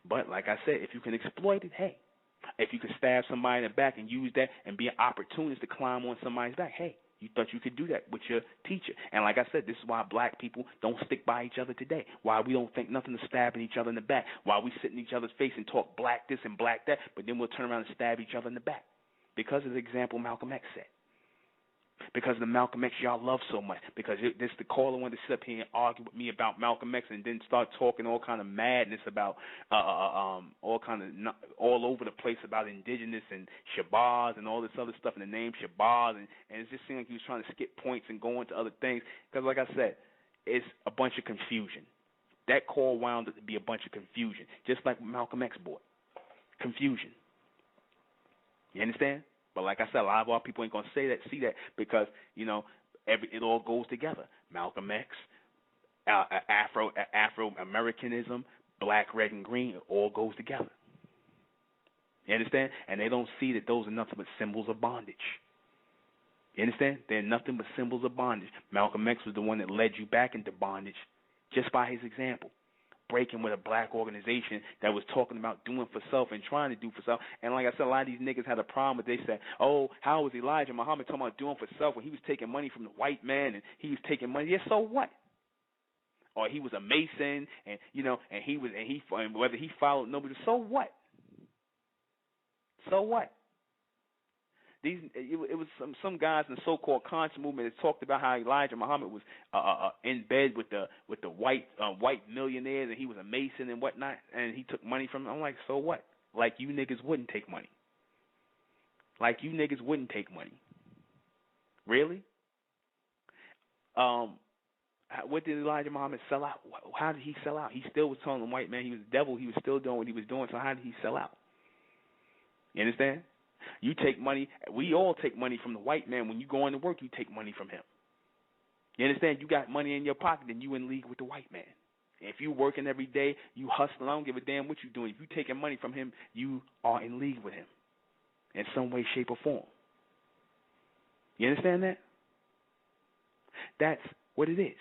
Speaker 1: But like I said, if you can exploit it, hey. If you can stab somebody in the back and use that and be an opportunist to climb on somebody's back, hey, you thought you could do that with your teacher. And like I said, this is why black people don't stick by each other today. Why we don't think nothing of stabbing each other in the back. Why we sit in each other's face and talk black this and black that, but then we'll turn around and stab each other in the back. Because of the example Malcolm X said. Because of the Malcolm X y'all love so much. Because this the caller wanted to sit up here and argue with me about Malcolm X and then start talking all kind of madness about all over the place about indigenous and Shabazz and all this other stuff, and the name Shabazz, and it just seemed like he was trying to skip points and go into other things. Because like I said, it's a bunch of confusion. That call wound up to be a bunch of confusion, just like Malcolm X brought confusion. You understand? But like I said, a lot of our people ain't gonna see that because it all goes together. Malcolm X, Afro-Americanism, black, red, and green, it all goes together. You understand? And they don't see that those are nothing but symbols of bondage. You understand? They're nothing but symbols of bondage. Malcolm X was the one that led you back into bondage just by his example. Breaking with a black organization that was talking about doing for self and trying to do for self. And like I said, a lot of these niggas had a problem with they said, oh, how was Elijah Muhammad talking about doing for self when he was taking money from the white man and he was taking money? Yeah, so what? Or he was a Mason and and whether he followed nobody, so what? So what? It was some guys in the so-called conscious movement that talked about how Elijah Muhammad was in bed with the white millionaires and he was a Mason and whatnot and he took money from them. I'm like, so what? Like you niggas wouldn't take money. Like you niggas wouldn't take money. Really? What did Elijah Muhammad sell out? How did he sell out? He still was telling the white man he was the devil. He was still doing what he was doing. So how did he sell out? You understand? You take money. We all take money from the white man. When you go into work, you take money from him. You understand? You got money in your pocket, then you in league with the white man. If you working every day, you hustling, I don't give a damn what you doing. If you taking money from him, you are in league with him in some way, shape, or form. You understand that? That's what it is.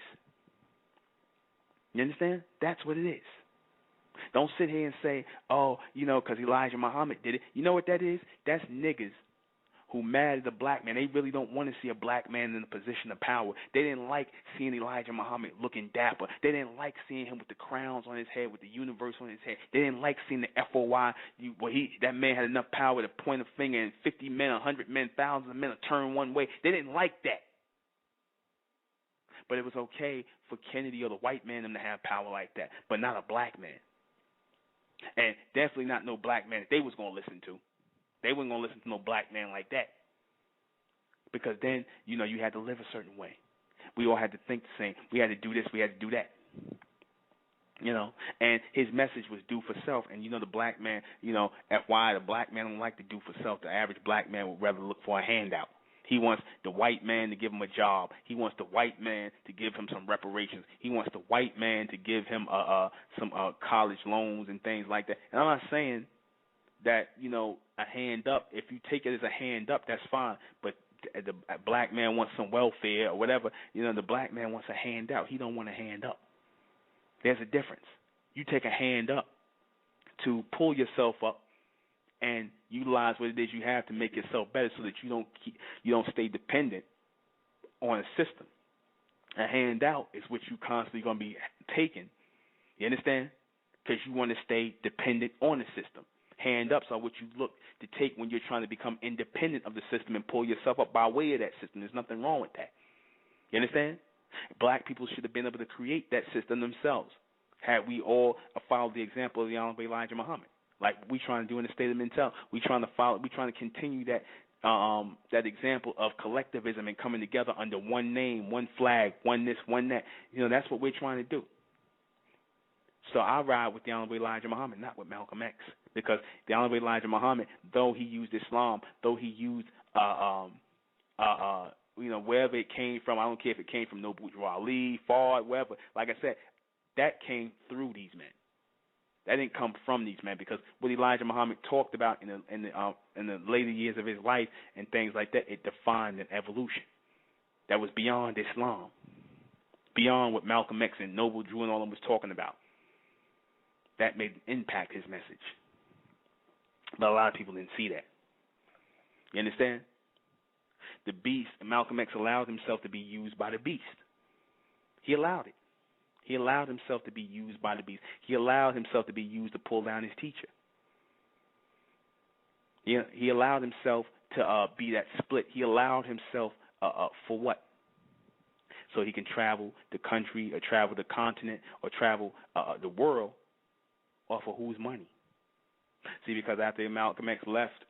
Speaker 1: You understand? That's what it is. Don't sit here and say, oh, because Elijah Muhammad did it. You know what that is? That's niggas who mad at the black man. They really don't want to see a black man in a position of power. They didn't like seeing Elijah Muhammad looking dapper. They didn't like seeing him with the crowns on his head, with the universe on his head. They didn't like seeing the FOI, that man had enough power to point a finger and 50 men, 100 men, thousands of men to turn one way. They didn't like that. But it was okay for Kennedy or the white man them to have power like that, but not a black man. And definitely not no black man that they was going to listen to. They wasn't going to listen to no black man like that. Because then, you had to live a certain way. We all had to think the same. We had to do this, we had to do that. And his message was do for self. And, the black man, FY, the black man don't like to do for self. The average black man would rather look for a handout. He wants the white man to give him a job. He wants the white man to give him some reparations. He wants the white man to give him some college loans and things like that. And I'm not saying that, a hand up, if you take it as a hand up, that's fine. But the black man wants some welfare or whatever. The black man wants a hand out. He don't want a hand up. There's a difference. You take a hand up to pull yourself up and utilize what it is you have to make yourself better so that you don't stay dependent on a system. A handout is what you constantly going to be taking. You understand? Because you want to stay dependent on the system. Hand-ups are what you look to take when you're trying to become independent of the system and pull yourself up by way of that system. There's nothing wrong with that. You understand? Black people should have been able to create that system themselves had we all followed the example of the Honorable Elijah Muhammad. Like we trying to do in the state of Mentel. We trying to continue that example of collectivism and coming together under one name, one flag, one this, one that. That's what we're trying to do. So I ride with the Honorable Elijah Muhammad, not with Malcolm X. Because the Honorable Elijah Muhammad, though he used Islam, though he used wherever it came from, I don't care if it came from Noble Ali, Fard, wherever. Like I said, that came through these men. That didn't come from these men, because what Elijah Muhammad talked about in the later years of his life and things like that, it defined an evolution that was beyond Islam, beyond what Malcolm X and Noble Drew and all of them was talking about. That made impact his message. But a lot of people didn't see that. You understand? The beast, Malcolm X allowed himself to be used by the beast. He allowed it. He allowed himself to be used by the beast. He allowed himself to be used to pull down his teacher. He allowed himself to be that split. He allowed himself for what? So he can travel the country or travel the continent or travel the world off of whose money? See, because after Malcolm X left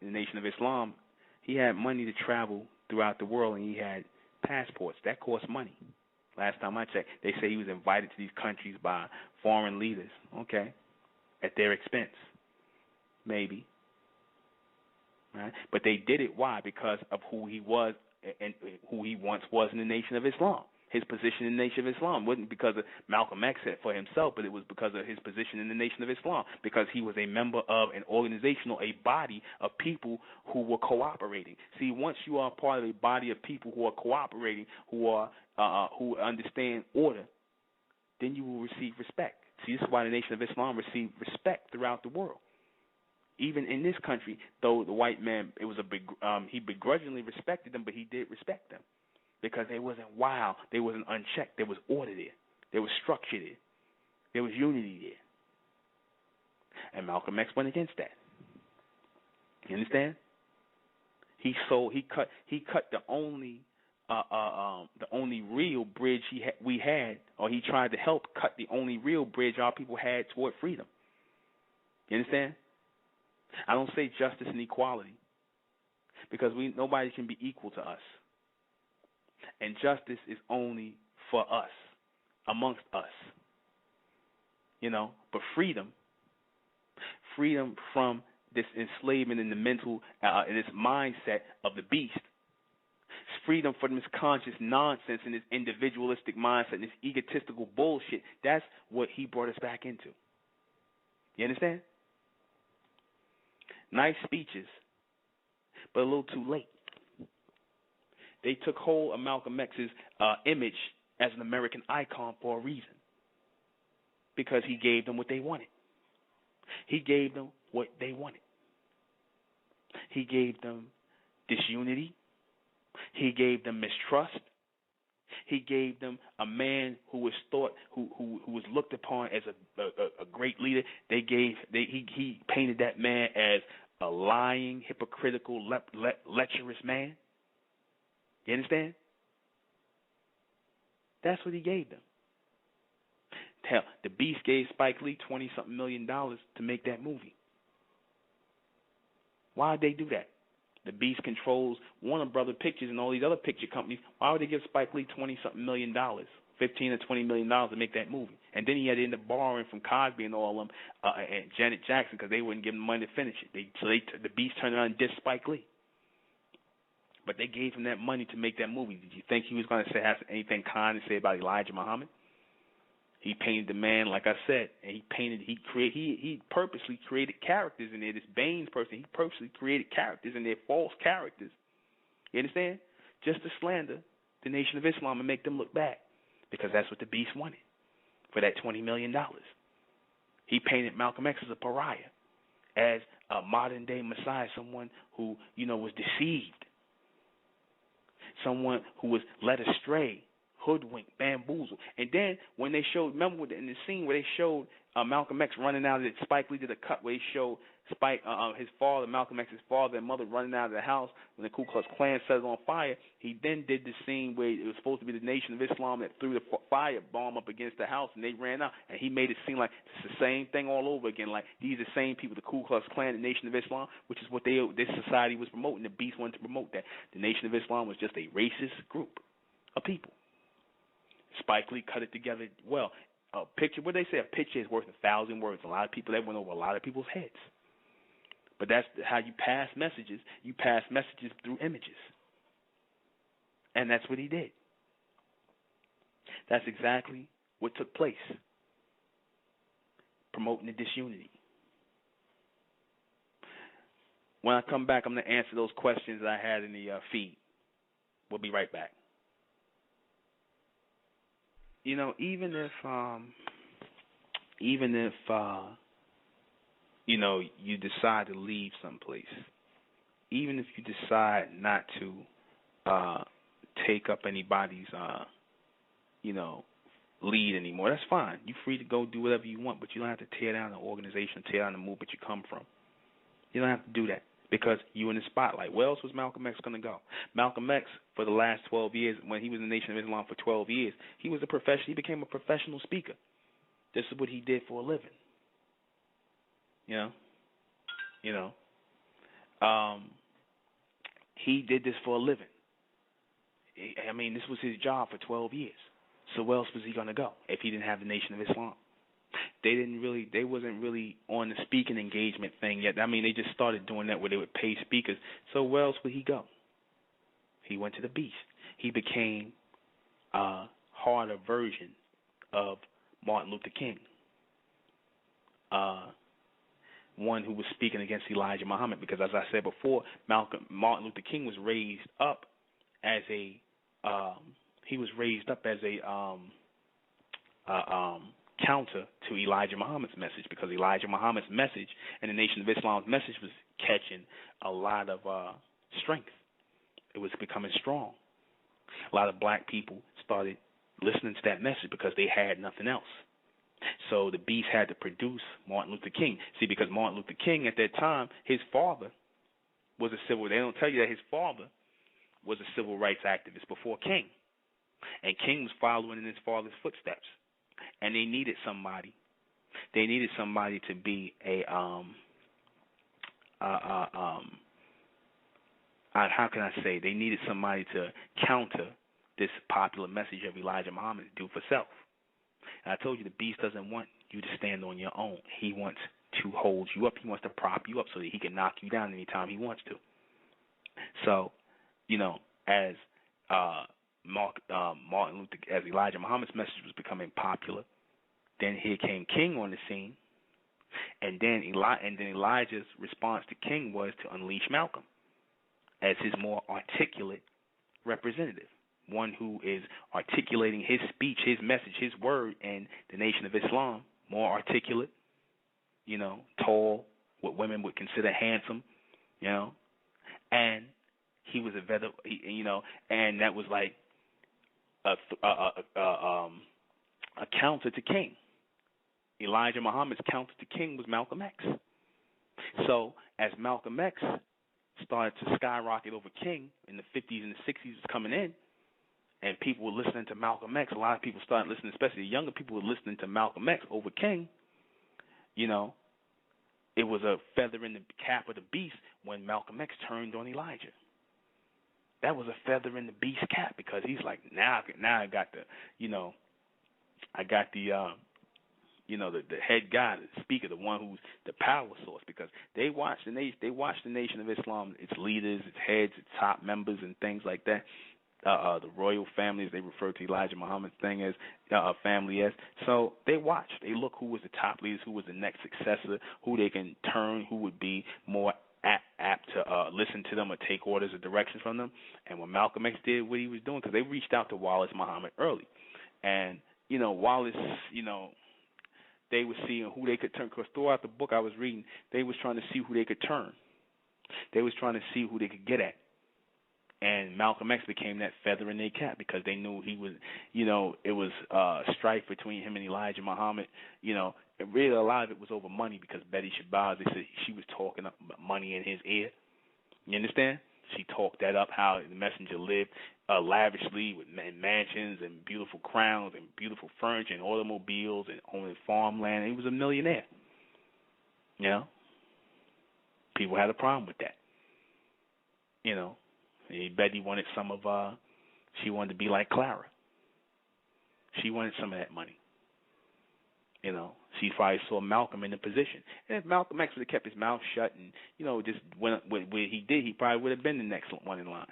Speaker 1: the Nation of Islam, he had money to travel throughout the world, and he had passports. That cost money. Last time I checked, they say he was invited to these countries by foreign leaders, okay, at their expense. Maybe. Right? But they did it, why? Because of who he was and who he once was in the Nation of Islam. His position in the Nation of Islam wasn't because of Malcolm X for himself, but it was because of his position in the Nation of Islam, because he was a member of an organizational, a body of people who were cooperating. See, once you are part of a body of people who are cooperating, who understand order, then you will receive respect. See, this is why the Nation of Islam received respect throughout the world. Even in this country, though the white man, he begrudgingly respected them, but he did respect them. Because they wasn't wild, they wasn't unchecked, there was order there, there was structure there, there was unity there. And Malcolm X went against that. You understand? He cut the only real bridge we had, or he tried to help cut the only real bridge our people had toward freedom. You understand? I don't say justice and equality, because nobody can be equal to us. And justice is only for us, amongst us. But freedom from this enslavement in the mental, in this mindset of the beast, freedom from this conscious nonsense and this individualistic mindset and this egotistical bullshit, that's what he brought us back into. You understand? Nice speeches, but a little too late. They took hold of Malcolm X's image as an American icon for a reason. Because he gave them what they wanted. He gave them what they wanted. He gave them disunity. He gave them mistrust. He gave them a man who was looked upon as a great leader. He painted that man as a lying, hypocritical, lecherous man. You understand? That's what he gave them. Hell, the Beast gave Spike Lee $20-something million to make that movie. Why did they do that? The Beast controls Warner Brothers Pictures and all these other picture companies. Why would they give Spike Lee $20-something million, $15 or $20 million to make that movie? And then he had to end up borrowing from Cosby and all of them and Janet Jackson, because they wouldn't give him money to finish it. The Beast turned around and dissed Spike Lee. But they gave him that money to make that movie. Did you think he was going to have anything kind to say about Elijah Muhammad? He painted the man, like I said, and he purposely created characters in there. This Baines person, he purposely created characters in there, false characters. You understand? Just to slander the Nation of Islam and make them look bad, because that's what the Beast wanted for that $20 million. He painted Malcolm X as a pariah, as a modern-day Messiah, someone who, was deceived, someone who was led astray, hoodwinked, bamboozled. And then when they showed, remember in the scene where they showed Malcolm X running out of it, Spike Lee did a cut where he showed his father, Malcolm X's father and mother running out of the house when the Ku Klux Klan set it on fire. He then did the scene where it was supposed to be the Nation of Islam that threw the fire bomb up against the house, and they ran out. And he made it seem like it's the same thing all over again. Like these are the same people, the Ku Klux Klan, the Nation of Islam, which is what this society was promoting. The Beast wanted to promote that. The Nation of Islam was just a racist group of people. Spike Lee cut it together well. A picture, what they say, a picture is worth 1,000 words. A lot of people, that went over a lot of people's heads. But that's how you pass messages. You pass messages through images. And that's what he did. That's exactly what took place. promoting the disunity. When I come back, I'm going to answer those questions I had in the feed. We'll be right back. You know, even if you know, you decide to leave someplace, even if you decide not to take up anybody's you know, lead anymore, that's fine. You're free to go do whatever you want, but you don't have to tear down the organization, tear down the movement you come from. You don't have to do that because you're in the spotlight. Where else was Malcolm X going to go? Malcolm X, for the last 12 years, when he was in the Nation of Islam for 12 years, he became a professional speaker. This is what he did for a living. You know, he did this for a living. I mean, this was his job for 12 years. So where else was he going to go if he didn't have the Nation of Islam? They wasn't really on the speaking engagement thing yet. I mean, they just started doing that where they would pay speakers. So where else would he go? He went to the beast. He became a harder version of Martin Luther King, one who was speaking against Elijah Muhammad, because as I said before, Martin Luther King was raised up as a counter to Elijah Muhammad's message, because Elijah Muhammad's message and the Nation of Islam's message was catching a lot of strength. It was becoming strong. A lot of black people started listening to that message because they had nothing else. So the beast had to produce Martin Luther King. See, because Martin Luther King at that time, his father was a civil. They don't tell you that his father was a civil rights activist before King, and King was following in his father's footsteps. And they needed somebody. They needed somebody to be how can I say? They needed somebody to counter this popular message of Elijah Muhammad, do for self. And I told you the beast doesn't want you to stand on your own. He wants to hold you up. He wants to prop you up so that he can knock you down anytime he wants to. So, you know, as as Elijah Muhammad's message was becoming popular, then here came King on the scene, and then Elijah's response to King was to unleash Malcolm as his more articulate representative, one who is articulating his speech, his message, his word, and the Nation of Islam, more articulate, you know, tall, what women would consider handsome, you know, and he was you know, and that was like a counter to King. Elijah Muhammad's counter to King was Malcolm X. So as Malcolm X started to skyrocket over King in the 50s and the 60s was coming in, and people were listening to Malcolm X, a lot of people started listening, especially the younger people were listening to Malcolm X over King, you know, it was a feather in the cap of the beast when Malcolm X turned on Elijah. That was a feather in the beast's cap, because he's like, now I got the, you know, you know, the head guy, the speaker, the one who's the power source, because they watched the Nation of Islam, its leaders, its heads, its top members, and things like that. The royal family, as they refer to Elijah Muhammad's thing as family as. So they watched. They look who was the top leaders, who was the next successor, who they can turn, who would be more apt to listen to them or take orders or directions from them. And when Malcolm X did what he was doing, because they reached out to Wallace Muhammad early, and you know, Wallace, you know, they were seeing who they could turn. Because throughout the book I was reading, they was trying to see who they could turn. They was trying to see who they could get at. And Malcolm X became that feather in their cap, because they knew he was, you know, it was strife between him and Elijah Muhammad. You know, and really a lot of it was over money, because Betty Shabazz, they said she was talking up money in his ear. You understand? She talked that up, how the messenger lived lavishly with mansions and beautiful crowns and beautiful furniture and automobiles and owning farmland. And he was a millionaire. You know? People had a problem with that. You know? Betty wanted some of, she wanted to be like Clara. She wanted some of that money. You know, she probably saw Malcolm in the position. And if Malcolm X would have kept his mouth shut and, you know, just went where he did, he probably would have been the next one in line.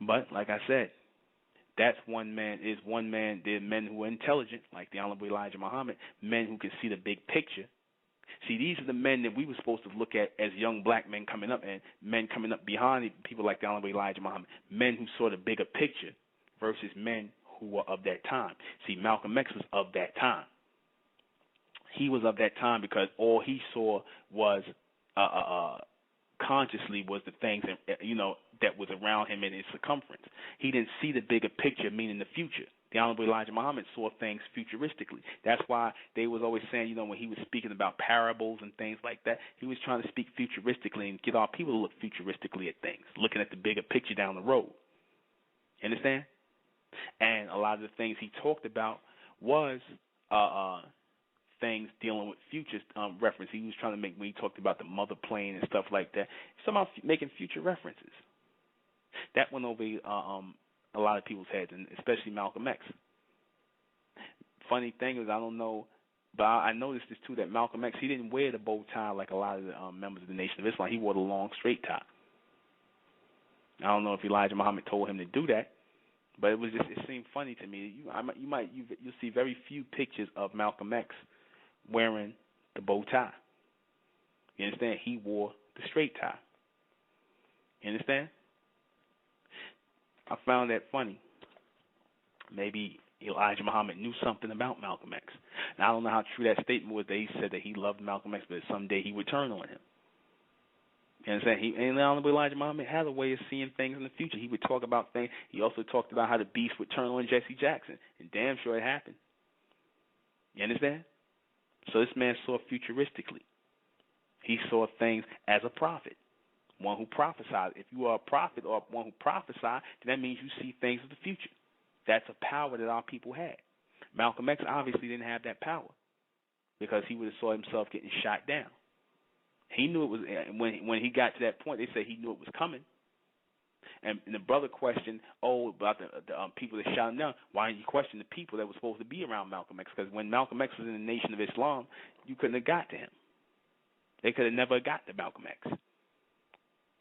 Speaker 1: But, like I said, That's one man. Is one man. There are men who are intelligent, like the Honorable Elijah Muhammad, men who can see the big picture. See, these are the men that we were supposed to look at as young black men coming up, and men coming up behind people like the Honorable Elijah Muhammad, men who saw the bigger picture versus men who were of that time. See, Malcolm X was of that time. He was of that time because all he saw was consciously was the things that was around him in his circumference. He didn't see the bigger picture, meaning the future. The Honorable Elijah Muhammad saw things futuristically. That's why they was always saying, when he was speaking about parables and things like that, he was trying to speak futuristically and get our people to look futuristically at things, looking at the bigger picture down the road. You understand? And a lot of the things he talked about was things dealing with future reference. He was trying to make, when he talked about the mother plane and stuff like that, somehow making future references. That went over a lot of people's heads, and especially Malcolm X. Funny thing is, I don't know, but I noticed this too, that Malcolm X, he didn't wear the bow tie like a lot of the members of the Nation of Islam. He wore the long straight tie. I don't know if Elijah Muhammad told him to do that, but it seemed funny to me. You'll see very few pictures of Malcolm X wearing the bow tie. You understand? He wore the straight tie. You understand? I found that funny. Maybe Elijah Muhammad knew something about Malcolm X. Now, I don't know how true that statement was that he said that he loved Malcolm X, but someday he would turn on him. You understand? And Elijah Muhammad had a way of seeing things in the future. He would talk about things. He also talked about how the beast would turn on Jesse Jackson, and damn sure it happened. You understand? So this man saw futuristically. He saw things as a prophet, one who prophesied. If you are a prophet or one who prophesied, then that means you see things of the future. That's a power that our people had. Malcolm X obviously didn't have that power because he would have saw himself getting shot down. He knew it was, when he got to that point, they said he knew it was coming. And the brother questioned, about the people that shot him down. Why didn't you question the people that were supposed to be around Malcolm X? Because when Malcolm X was in the Nation of Islam, you couldn't have got to him. They could have never got to Malcolm X.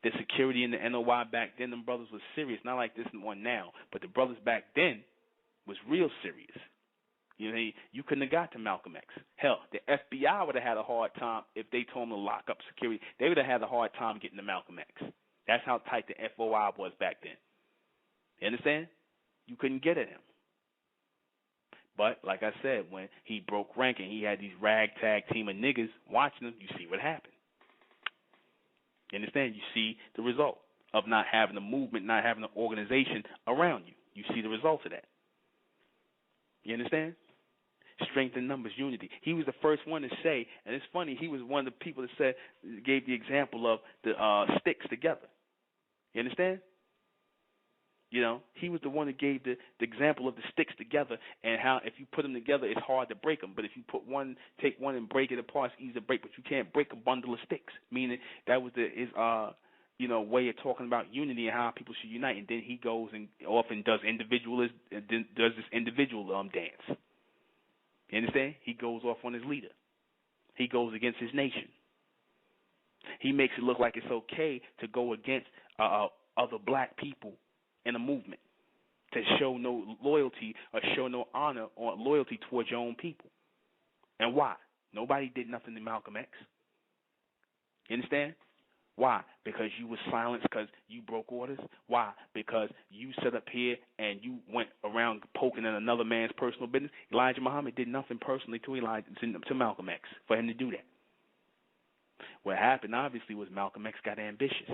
Speaker 1: The security in the NOI back then, them brothers was serious. Not like this one now, but the brothers back then was real serious. You couldn't have got to Malcolm X. Hell, the FBI would have had a hard time if they told them to lock up security. They would have had a hard time getting to Malcolm X. That's how tight the FOI was back then. You understand? You couldn't get at him. But, like I said, when he broke rank and he had these ragtag team of niggas watching him, you see what happened. You understand? You see the result of not having a movement, not having an organization around you. You see the results of that. You understand? Strength in numbers, unity. He was the first one to say, and it's funny, he was one of the people that gave the example of the sticks together. You understand? He was the one that gave the example of the sticks together and how if you put them together, it's hard to break them. But if you take one and break it apart, it's easy to break. But you can't break a bundle of sticks. Meaning that was his way of talking about unity and how people should unite. And then he goes and often does this individual dance. You understand? He goes off on his leader. He goes against his nation. He makes it look like it's okay to go against other black people in a movement, to show no loyalty or show no honor or loyalty towards your own people. And why? Nobody did nothing to Malcolm X. You understand? Why? Because you were silenced because you broke orders? Why? Because you sat up here and you went around poking at another man's personal business? Elijah Muhammad did nothing personally to Malcolm X for him to do that. What happened, obviously, was Malcolm X got ambitious.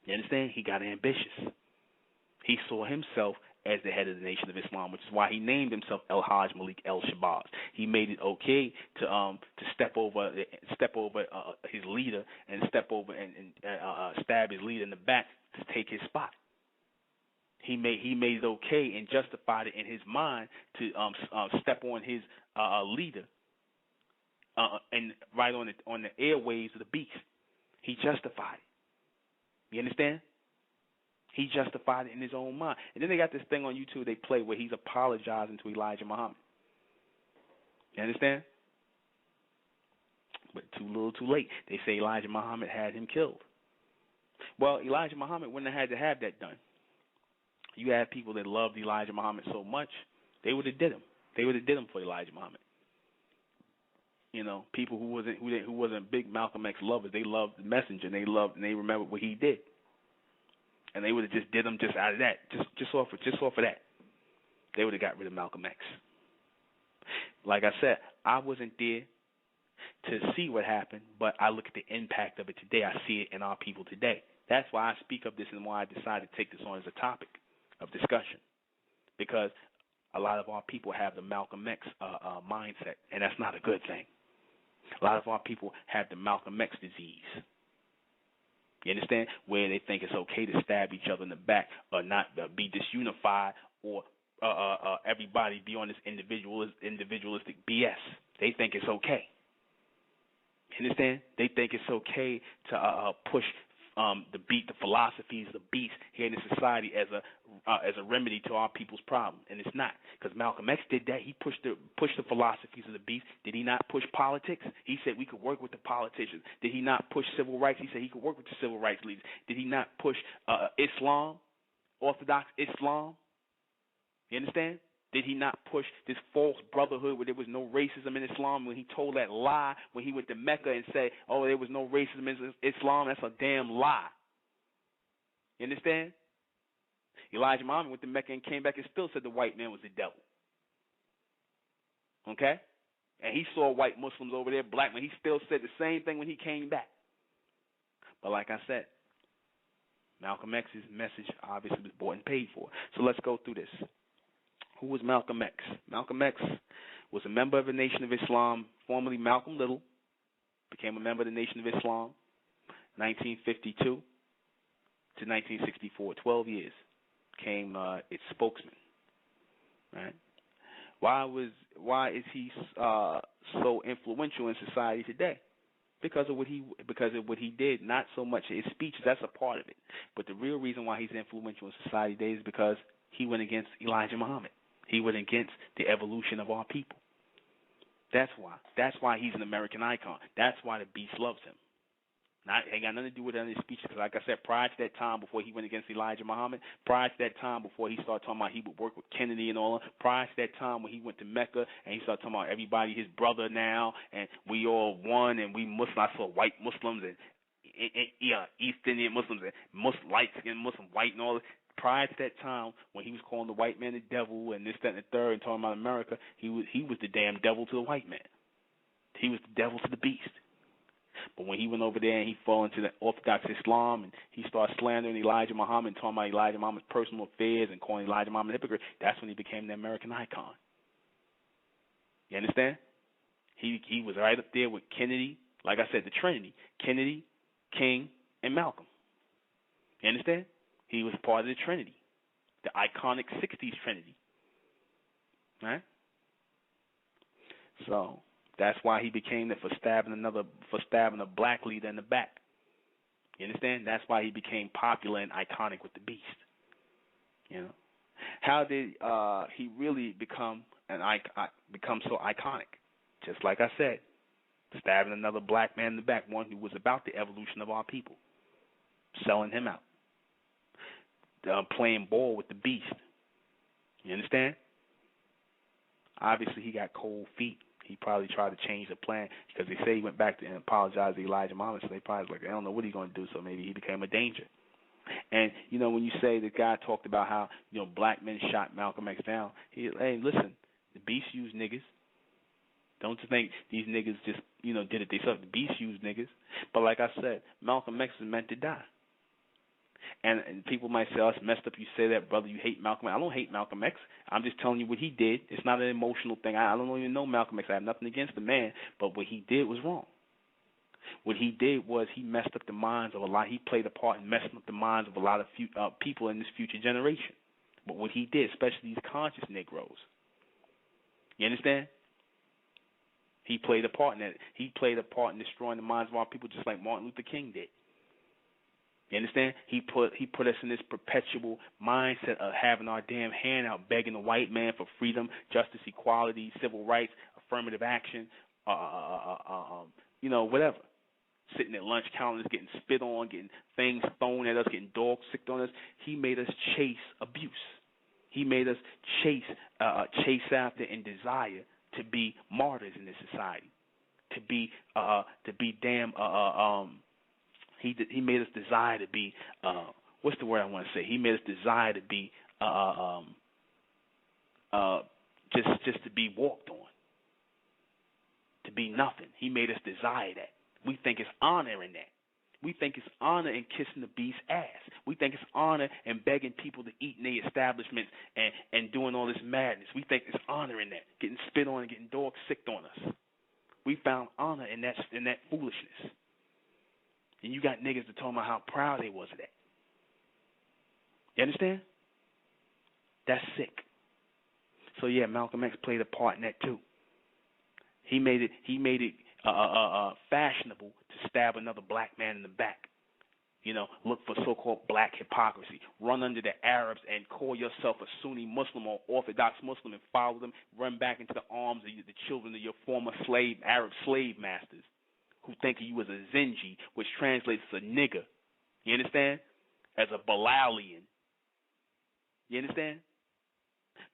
Speaker 1: You understand? He got ambitious. He saw himself as the head of the Nation of Islam, which is why he named himself El Hajj Malik El Shabazz. He made it okay to step over his leader and step over and stab his leader in the back to take his spot. He made it okay and justified it in his mind to step on his leader and right on the airwaves of the beast. He justified it. You understand? He justified it in his own mind. And then they got this thing on YouTube they play where he's apologizing to Elijah Muhammad. You understand? But too little, too late. They say Elijah Muhammad had him killed. Well, Elijah Muhammad wouldn't have had to have that done. You had people that loved Elijah Muhammad so much, they would have did him. They would have did him for Elijah Muhammad. People who wasn't big Malcolm X lovers, they loved the messenger, and they remembered what he did, and they would have just did him just out of that, just off of that. They would have got rid of Malcolm X. Like I said, I wasn't there to see what happened, but I look at the impact of it today. I see it in our people today. That's why I speak of this and why I decided to take this on as a topic of discussion, because a lot of our people have the Malcolm X mindset, and that's not a good thing. A lot of our people have the Malcolm X disease. You understand? Where they think it's okay to stab each other in the back, or not be disunified, or everybody be on this individualistic BS. They think it's okay. You understand? They think it's okay to push the philosophies of the beast here in the society as a remedy to our people's problem, and it's not, because Malcolm X did that. He pushed the philosophies of the beast. Did he not push politics? He said we could work with the politicians. Did he not push civil rights? He said he could work with the civil rights leaders. Did he not push Islam, Orthodox Islam? You understand? Did he not push this false brotherhood where there was no racism in Islam? When he told that lie when he went to Mecca and said, oh, there was no racism in Islam, that's a damn lie. You understand? Elijah Muhammad went to Mecca and came back and still said the white man was the devil. Okay? And he saw white Muslims over there, black men. He still said the same thing when he came back. But like I said, Malcolm X's message obviously was bought and paid for. So let's go through this. Who was Malcolm X? Malcolm X was a member of the Nation of Islam, formerly Malcolm Little, became a member of the Nation of Islam, 1952 to 1964, 12 years, became its spokesman. Right? Why is he so influential in society today? Because of what he did, not so much his speeches. That's a part of it. But the real reason why he's influential in society today is because he went against Elijah Muhammad. He went against the evolution of our people. That's why. That's why he's an American icon. That's why the beast loves him. It ain't got nothing to do with any of his speeches, because like I said, prior to that time, before he went against Elijah Muhammad, prior to that time, before he started talking about he would work with Kennedy and all, prior to that time when he went to Mecca and he started talking about everybody his brother now, and we all one, and we Muslims, I saw white Muslims and East Indian Muslims and Muslim light-skinned Muslim white and all. Prior to that time, when he was calling the white man the devil and this, that, and the third, and talking about America, he was the damn devil to the white man. He was the devil to the beast. But when he went over there and he fell into the Orthodox Islam and he started slandering Elijah Muhammad and talking about Elijah Muhammad's personal affairs and calling Elijah Muhammad a hypocrite, that's when he became the American icon. You understand? He was right up there with Kennedy, like I said, the Trinity, Kennedy, King, and Malcolm. You understand? He was part of the Trinity, the iconic 60s Trinity. Right? So that's why he became for stabbing a black leader in the back. You understand? That's why he became popular and iconic with the beast. You know, how did he really become so iconic? Just like I said, stabbing another black man in the back, one who was about the evolution of our people, selling him out, playing ball with the beast. You understand? Obviously, he got cold feet. He probably tried to change the plan, because they say he went back and apologized to Elijah Muhammad, so they probably was like, I don't know what he's going to do, so maybe he became a danger. And, you know, when you say the guy talked about how, you know, black men shot Malcolm X down, hey, listen, the beast used niggas. Don't you think these niggas just, you know, did it themselves? The beast used niggas. But like I said, Malcolm X is meant to die. And people might say, oh, it's messed up you say that, brother, you hate Malcolm X. I don't hate Malcolm X. I'm just telling you what he did. It's not an emotional thing. I don't even know Malcolm X. I have nothing against the man, but what he did was wrong. What he did was he messed up the minds of a lot. He played a part in messing up the minds of a lot of people in this future generation. But what he did, especially these conscious Negroes, you understand? He played a part in that. He played a part in destroying the minds of our people, just like Martin Luther King did. You understand? He put us in this perpetual mindset of having our damn hand out, begging the white man for freedom, justice, equality, civil rights, affirmative action, you know, whatever. sitting at lunch counters, getting spit on, getting things thrown at us, getting dogs sicked on us. He made us chase abuse. He made us chase after and desire to be martyrs in this society, to be damn. He made us desire to be. What's the word I want to say? He made us desire to be just to be walked on, to be nothing. He made us desire that. We think it's honor in that. We think it's honor in kissing the beast's ass. We think it's honor in begging people to eat in their establishments and doing all this madness. We think it's honor in that, getting spit on and getting dogs sicked on us. We found honor in that foolishness. And you got niggas that talking about how proud they was of that. You understand? That's sick. So yeah, Malcolm X played a part in that too. He made it fashionable to stab another black man in the back. You know, look for so-called black hypocrisy. Run under the Arabs and call yourself a Sunni Muslim or Orthodox Muslim and follow them. Run back into the arms of the children of your former Arab slave masters who think of you as a Zinji, which translates to nigger. You understand? As a Bilalian. You understand?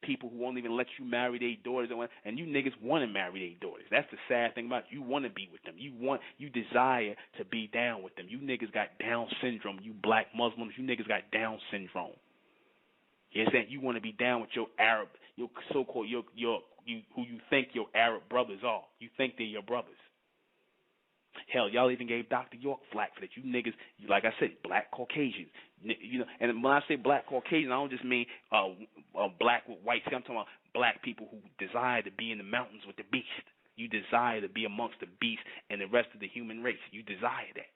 Speaker 1: People who won't even let you marry their daughters, and you niggas want to marry their daughters. That's the sad thing about it. You want to be with them. You desire to be down with them. You niggas got Down syndrome. You black Muslims, you niggas got Down syndrome. You understand? You want to be down with your Arab, your so-called who you think your Arab brothers are. You think they're your brothers. Hell, y'all even gave Dr. York flack for that. You niggas, like I said, black Caucasians. You know, and when I say black Caucasian, I don't just mean black with white. See, I'm talking about black people who desire to be in the mountains with the beast. You desire to be amongst the beast and the rest of the human race. You desire that.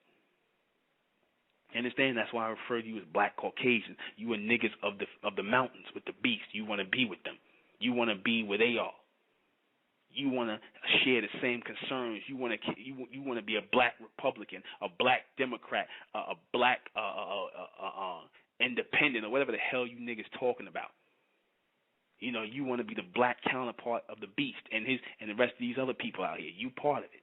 Speaker 1: You understand? That's why I refer to you as black Caucasians. You are niggas of the mountains with the beast. You want to be with them. You want to be where they are. You want to share the same concerns. You want to be a black Republican, a black Democrat, a black independent, or whatever the hell you niggas talking about. You know, you want to be the black counterpart of the beast and the rest of these other people out here. You part of it.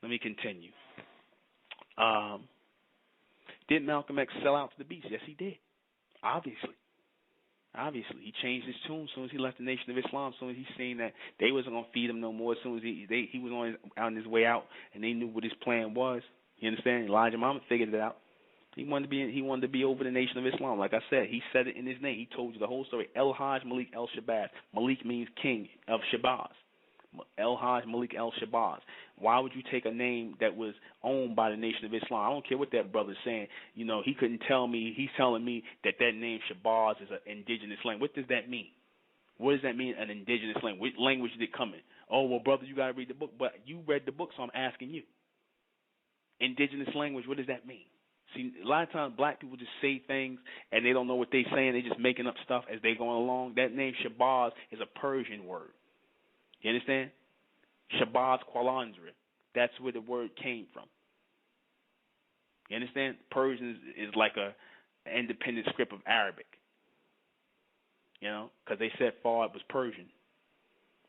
Speaker 1: Let me continue. Did Malcolm X sell out to the beast? Yes, he did. Obviously, he changed his tune as soon as he left the Nation of Islam. As soon as he seen that they wasn't gonna feed him no more. As soon as he was on his way out, and they knew what his plan was. You understand? Elijah Muhammad figured it out. He wanted to be over the Nation of Islam. Like I said, he said it in his name. He told you the whole story. El Hajj Malik El Shabazz. Malik means king of Shabazz. El Hajj Malik El Shabazz. Why would you take a name that was owned by the Nation of Islam? I don't care what that brother's saying. You know, he couldn't tell me. He's telling me that name Shabazz is an indigenous language. What does that mean? What does that mean, an indigenous language? What language did it come in? Oh, well, brother, you got to read the book. But you read the book, so I'm asking you. Indigenous language, what does that mean? See, a lot of times black people just say things and they don't know what they're saying. They're just making up stuff as they're going along. That name Shabazz is a Persian word. You understand? Shabazz Qalandra. That's where the word came from. You understand? Persian is like a independent script of Arabic. You know, because they said far it was Persian.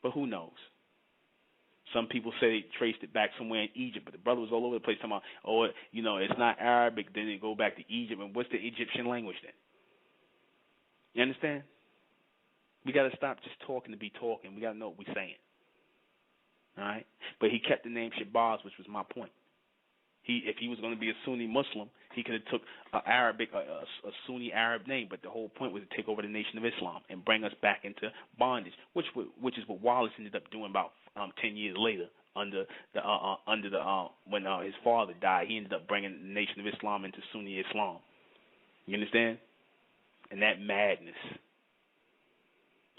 Speaker 1: But who knows? Some people say they traced it back somewhere in Egypt, but the brother was all over the place talking about, it's not Arabic, then they go back to Egypt. And what's the Egyptian language then? You understand? We got to stop just talking to be talking. We got to know what we're saying. All right? But he kept the name Shabazz, which was my point. If he was going to be a Sunni Muslim, he could have took a Sunni Arab name, but the whole point was to take over the Nation of Islam and bring us back into bondage, which is what Wallace ended up doing about 10 years later when his father died. He ended up bringing the Nation of Islam into Sunni Islam. You understand? And that madness.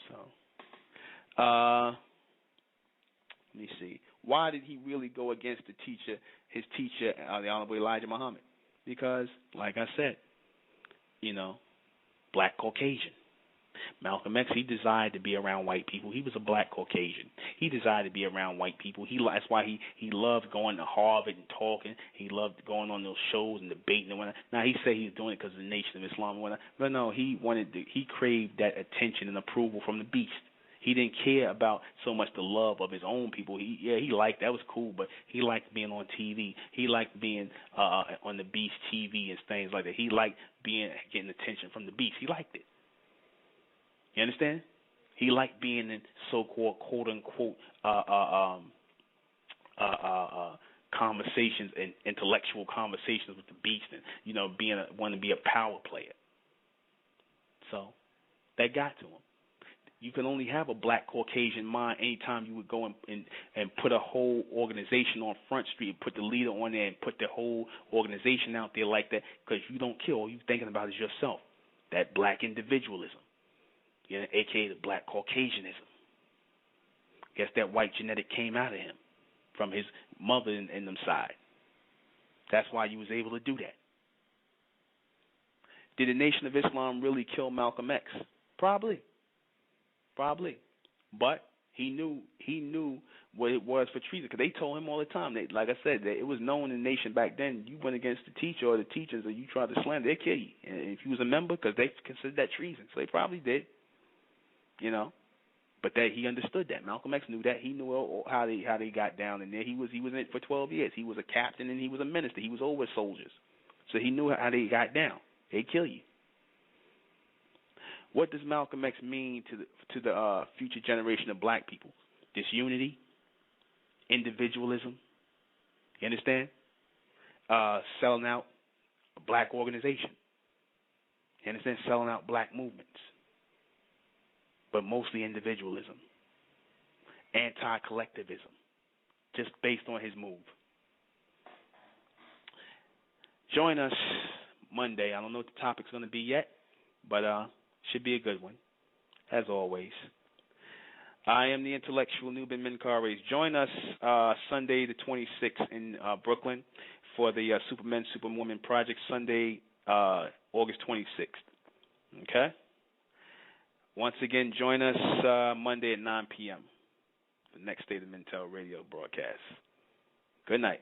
Speaker 1: So, let me see. Why did he really go against his teacher, the Honorable Elijah Muhammad? Because, like I said, black Caucasian. Malcolm X, he desired to be around white people. He was a black Caucasian. He desired to be around white people. That's why he loved going to Harvard and talking. He loved going on those shows and debating and whatnot. Now, he said he's doing it because of the Nation of Islam and whatnot. But no, he craved that attention and approval from the beast. He didn't care about so much the love of his own people. He liked, that was cool, but he liked being on TV. He liked being on the Beast TV and things like that. He liked getting attention from the Beast. He liked it. You understand? He liked being in so-called quote unquote conversations and intellectual conversations with the Beast, and wanting to be a power player. So that got to him. You can only have a black Caucasian mind anytime you would go and put a whole organization on Front Street, put the leader on there, and put the whole organization out there like that, because you don't care. All you're thinking about is yourself. That black individualism, a.k.a. the black Caucasianism. Guess that white genetic came out of him from his mother and them side. That's why he was able to do that. Did the Nation of Islam really kill Malcolm X? Probably. But he knew what it was for treason, because they told him all the time. Like I said, it was known in the nation back then. You went against the teacher or the teachers, or you tried to slander, they'd kill you. And if you was a member, because they considered that treason, so they probably did. But that he understood that. Malcolm X knew that. He knew how they got down in there. He was in it for 12 years. He was a captain and he was a minister. He was over soldiers, so he knew how they got down. They'd kill you. What does Malcolm X mean to the future generation of black people? Disunity, individualism. You understand? Selling out a black organization. You understand? Selling out black movements. But mostly individualism. Anti-collectivism. Just based on his move. Join us Monday. I don't know what the topic's going to be yet, but should be a good one, as always. I am the intellectual Nuben Menkarayzz. Join us Sunday the 26th in Brooklyn for the Supermen, Superwomen Project, Sunday, August 26th. Okay? Once again, join us Monday at 9 p.m. for the next State of Mental radio broadcast. Good night.